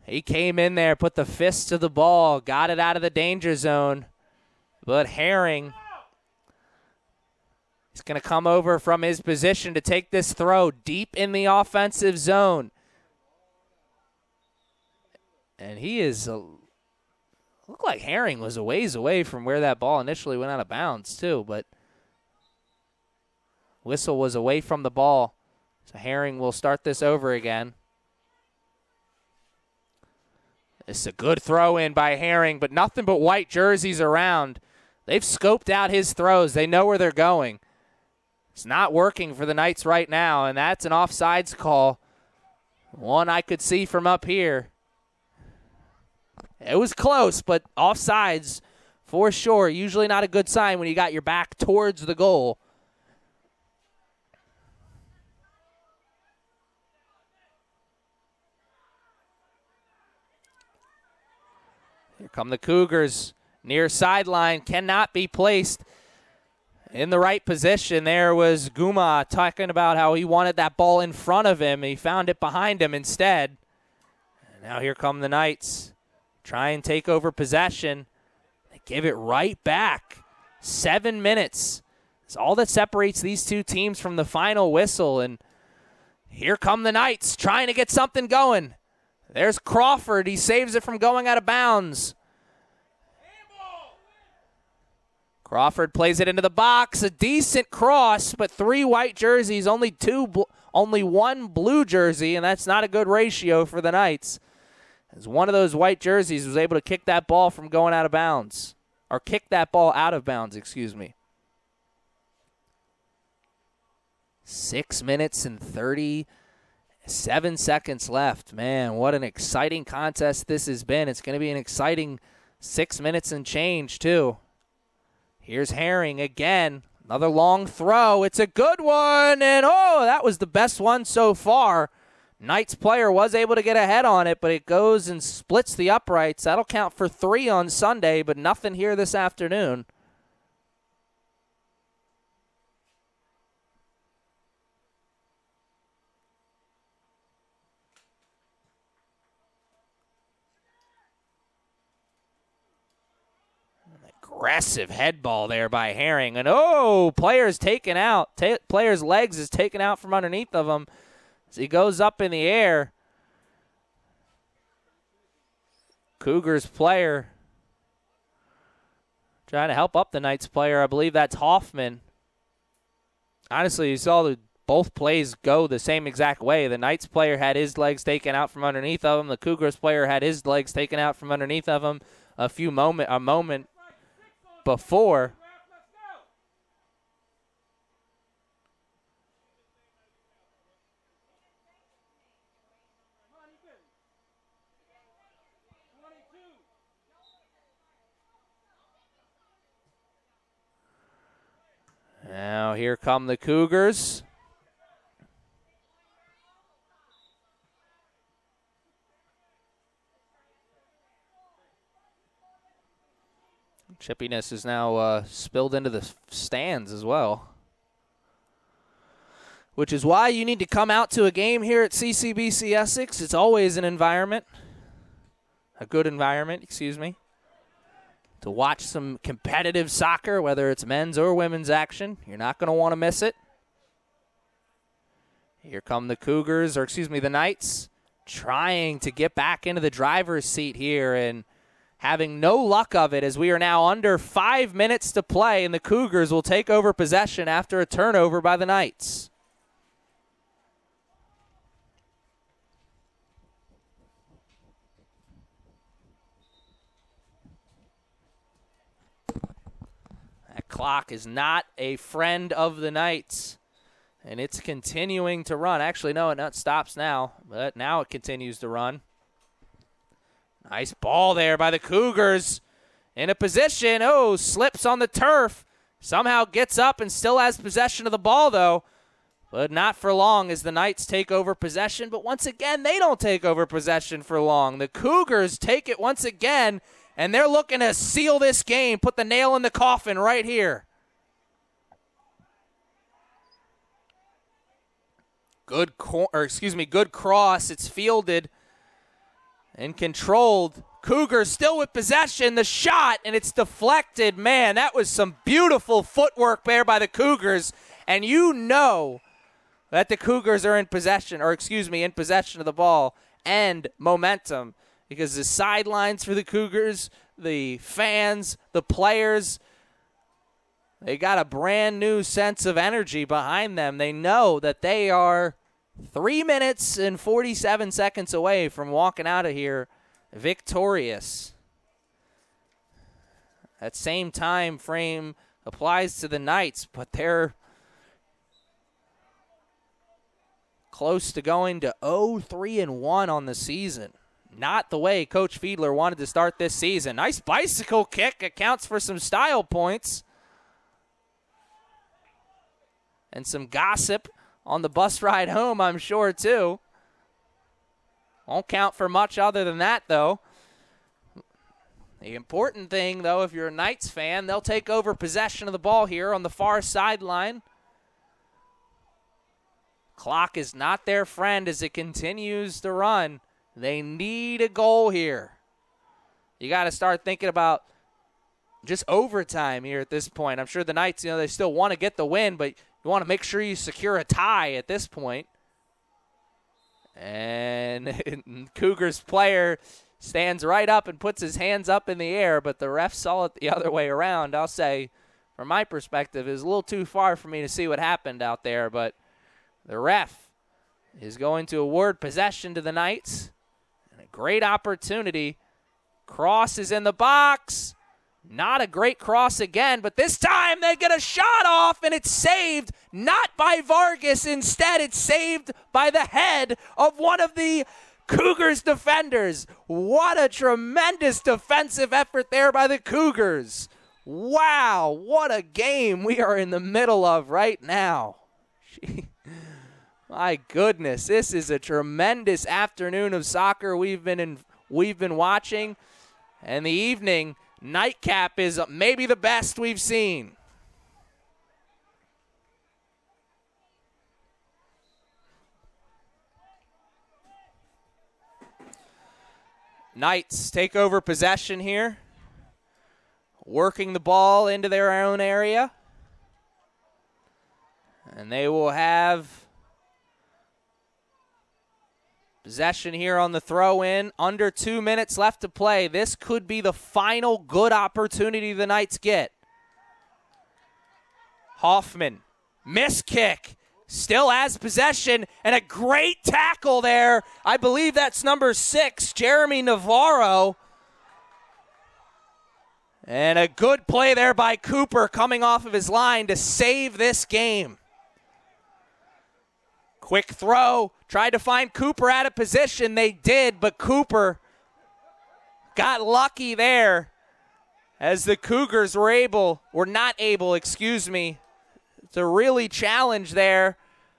He came in there, put the fist to the ball, got it out of the danger zone. But Herring He's going to come over from his position to take this throw deep in the offensive zone. And he is, looked like Herring was a ways away from where that ball initially went out of bounds too, but whistle was away from the ball. So Herring will start this over again. It's a good throw in by Herring, but nothing but white jerseys around. They've scoped out his throws. They know where they're going. It's not working for the Knights right now, and that's an offsides call. One I could see from up here. It was close, but offsides for sure. Usually not a good sign when you got your back towards the goal. Here come the Cougars. Near sideline, cannot be placed in the right position. There was Guma talking about how he wanted that ball in front of him. He found it behind him instead. And now here come the Knights. Try and take over possession. They give it right back. 7 minutes. It's all that separates these two teams from the final whistle. And here come the Knights trying to get something going. There's Crawford. He saves it from going out of bounds. Crawford plays it into the box. A decent cross, but 3 white jerseys, only one blue jersey, and that's not a good ratio for the Knights. As one of those white jerseys was able to kick that ball from going out of bounds. Or kick that ball out of bounds, excuse me. 6 minutes and 37 seconds left. Man, what an exciting contest this has been. It's going to be an exciting 6 minutes and change, too. Here's Herring again. Another long throw. It's a good one, and oh, that was the best one so far. Knights player was able to get ahead on it, but it goes and splits the uprights. That'll count for 3 on Sunday, but nothing here this afternoon. Aggressive head ball there by Herring. And, oh, player's taken out. Player's legs is taken out from underneath of him as he goes up in the air. Cougars player trying to help up the Knights player. I believe that's Hoffman. Honestly, you saw both plays go the same exact way. The Knights player had his legs taken out from underneath of him. The Cougars player had his legs taken out from underneath of him a moment before. Now here come the Cougars. Chippiness is now spilled into the stands as well, which is why you need to come out to a game here at CCBC Essex. It's always an environment, a good environment, to watch some competitive soccer, whether it's men's or women's action. You're not going to want to miss it. Here come the Cougars, the Knights, trying to get back into the driver's seat here and having no luck of it as we are now under 5 minutes to play, and the Cougars will take over possession after a turnover by the Knights. That clock is not a friend of the Knights, and it's continuing to run. Actually, no, it stops now, but now it continues to run. Nice ball there by the Cougars. In a position, slips on the turf. Somehow gets up and still has possession of the ball, though. But not for long as the Knights take over possession. But once again, they don't take over possession for long. The Cougars take it once again, and they're looking to seal this game, put the nail in the coffin right here. Good cross. It's fielded and controlled. Cougars still with possession, the shot, and it's deflected. Man, that was some beautiful footwork there by the Cougars. And you know that the Cougars are in possession of the ball and momentum, because the sidelines for the Cougars, the fans, the players, they got a brand new sense of energy behind them. They know that they are 3 minutes and 47 seconds away from walking out of here victorious. That same time frame applies to the Knights, but they're close to going to 0-3-1 on the season. Not the way Coach Fiedler wanted to start this season. Nice bicycle kick, accounts for some style points. And some gossip on the bus ride home, I'm sure, too. Won't count for much other than that, though. The important thing, though, if you're a Knights fan, they'll take over possession of the ball here on the far sideline. Clock is not their friend as it continues to run. They need a goal here. You got to start thinking about just overtime here at this point. I'm sure the Knights, they still want to get the win, but you want to make sure you secure a tie at this point. And Cougars player stands right up and puts his hands up in the air, but the ref saw it the other way around. I'll say, from my perspective, it was a little too far for me to see what happened out there, but the ref is going to award possession to the Knights. And a great opportunity. Cross is in the box. Not a great cross again, but this time they get a shot off, and it's saved not by Vargas. Instead, it's saved by the head of one of the Cougars defenders. What a tremendous defensive effort there by the Cougars. Wow, what a game we are in the middle of right now. My goodness, this is a tremendous afternoon of soccer we've been watching, and the evening nightcap is maybe the best we've seen. Knights take over possession here, working the ball into their own area. And they will have possession here on the throw-in. Under 2 minutes left to play. This could be the final good opportunity the Knights get. Hoffman, miss kick, still has possession, and a great tackle there. I believe that's number 6, Jeremy Navarro. And a good play there by Cooper coming off of his line to save this game. Quick throw, tried to find Cooper out of position. They did, but Cooper got lucky there as the Cougars were not able, to really challenge there.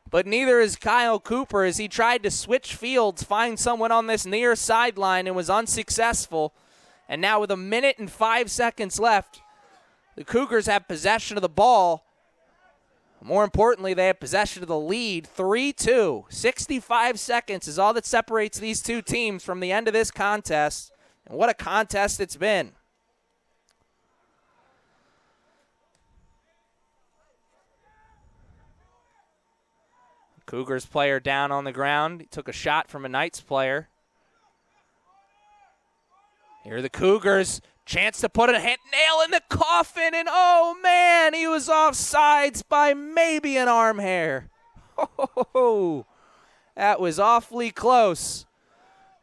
But neither is Kyle Cooper as he tried to switch fields, find someone on this near sideline, and was unsuccessful. And now with 1 minute and 5 seconds left, the Cougars have possession of the ball. More importantly, they have possession of the lead, 3-2. 65 seconds is all that separates these two teams from the end of this contest. And what a contest it's been. Cougars player down on the ground. He took a shot from a Knights player. Here are the Cougars. Chance to put a nail in the coffin, and oh man, he was offsides by maybe an arm hair. Oh, that was awfully close.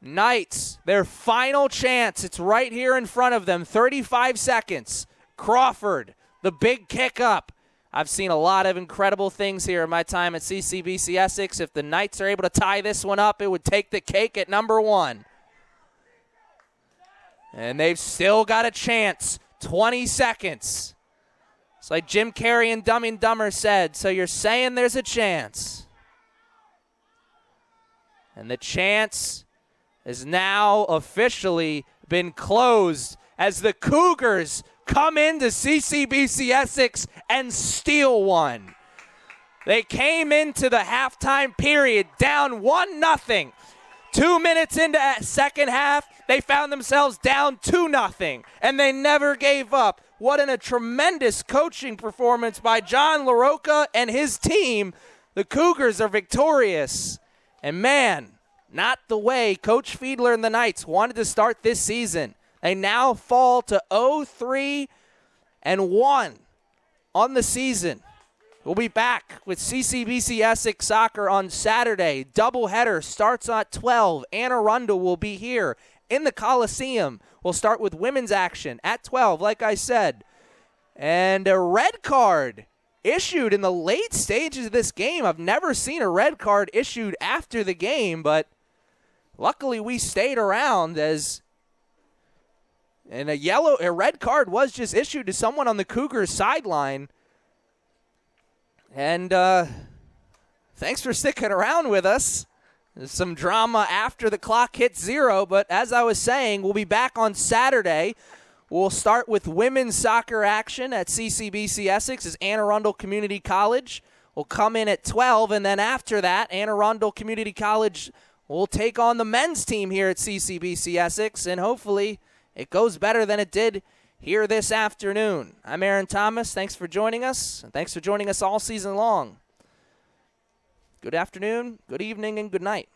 Knights, their final chance. It's right here in front of them. 35 seconds. Crawford, the big kick up. I've seen a lot of incredible things here in my time at CCBC Essex. If the Knights are able to tie this one up, it would take the cake at number 1. And they've still got a chance. 20 seconds. It's like Jim Carrey and Dumb and Dumber said, so you're saying there's a chance. And the chance has now officially been closed as the Cougars come into CCBC Essex and steal one. They came into the halftime period down 1-0. 2 minutes into that second half, they found themselves down 2-0, and they never gave up. What a tremendous coaching performance by John LaRocca and his team. The Cougars are victorious. And man, not the way Coach Fiedler and the Knights wanted to start this season. They now fall to 0-3-1 on the season. We'll be back with CCBC Essex Soccer on Saturday. Doubleheader starts at 12. Anne Arundel will be here in the Coliseum. We'll start with women's action at 12, like I said. And a red card issued in the late stages of this game. I've never seen a red card issued after the game, but luckily we stayed around and a red card was just issued to someone on the Cougars sideline. And thanks for sticking around with us. There's some drama after the clock hits 0, but as I was saying, we'll be back on Saturday. We'll start with women's soccer action at CCBC Essex as Anne Arundel Community College will come in at 12, and then after that, Anne Arundel Community College will take on the men's team here at CCBC Essex, and hopefully it goes better than it did here this afternoon. I'm Aaron Thomas. Thanks for joining us, and thanks for joining us all season long. Good afternoon, good evening, and good night.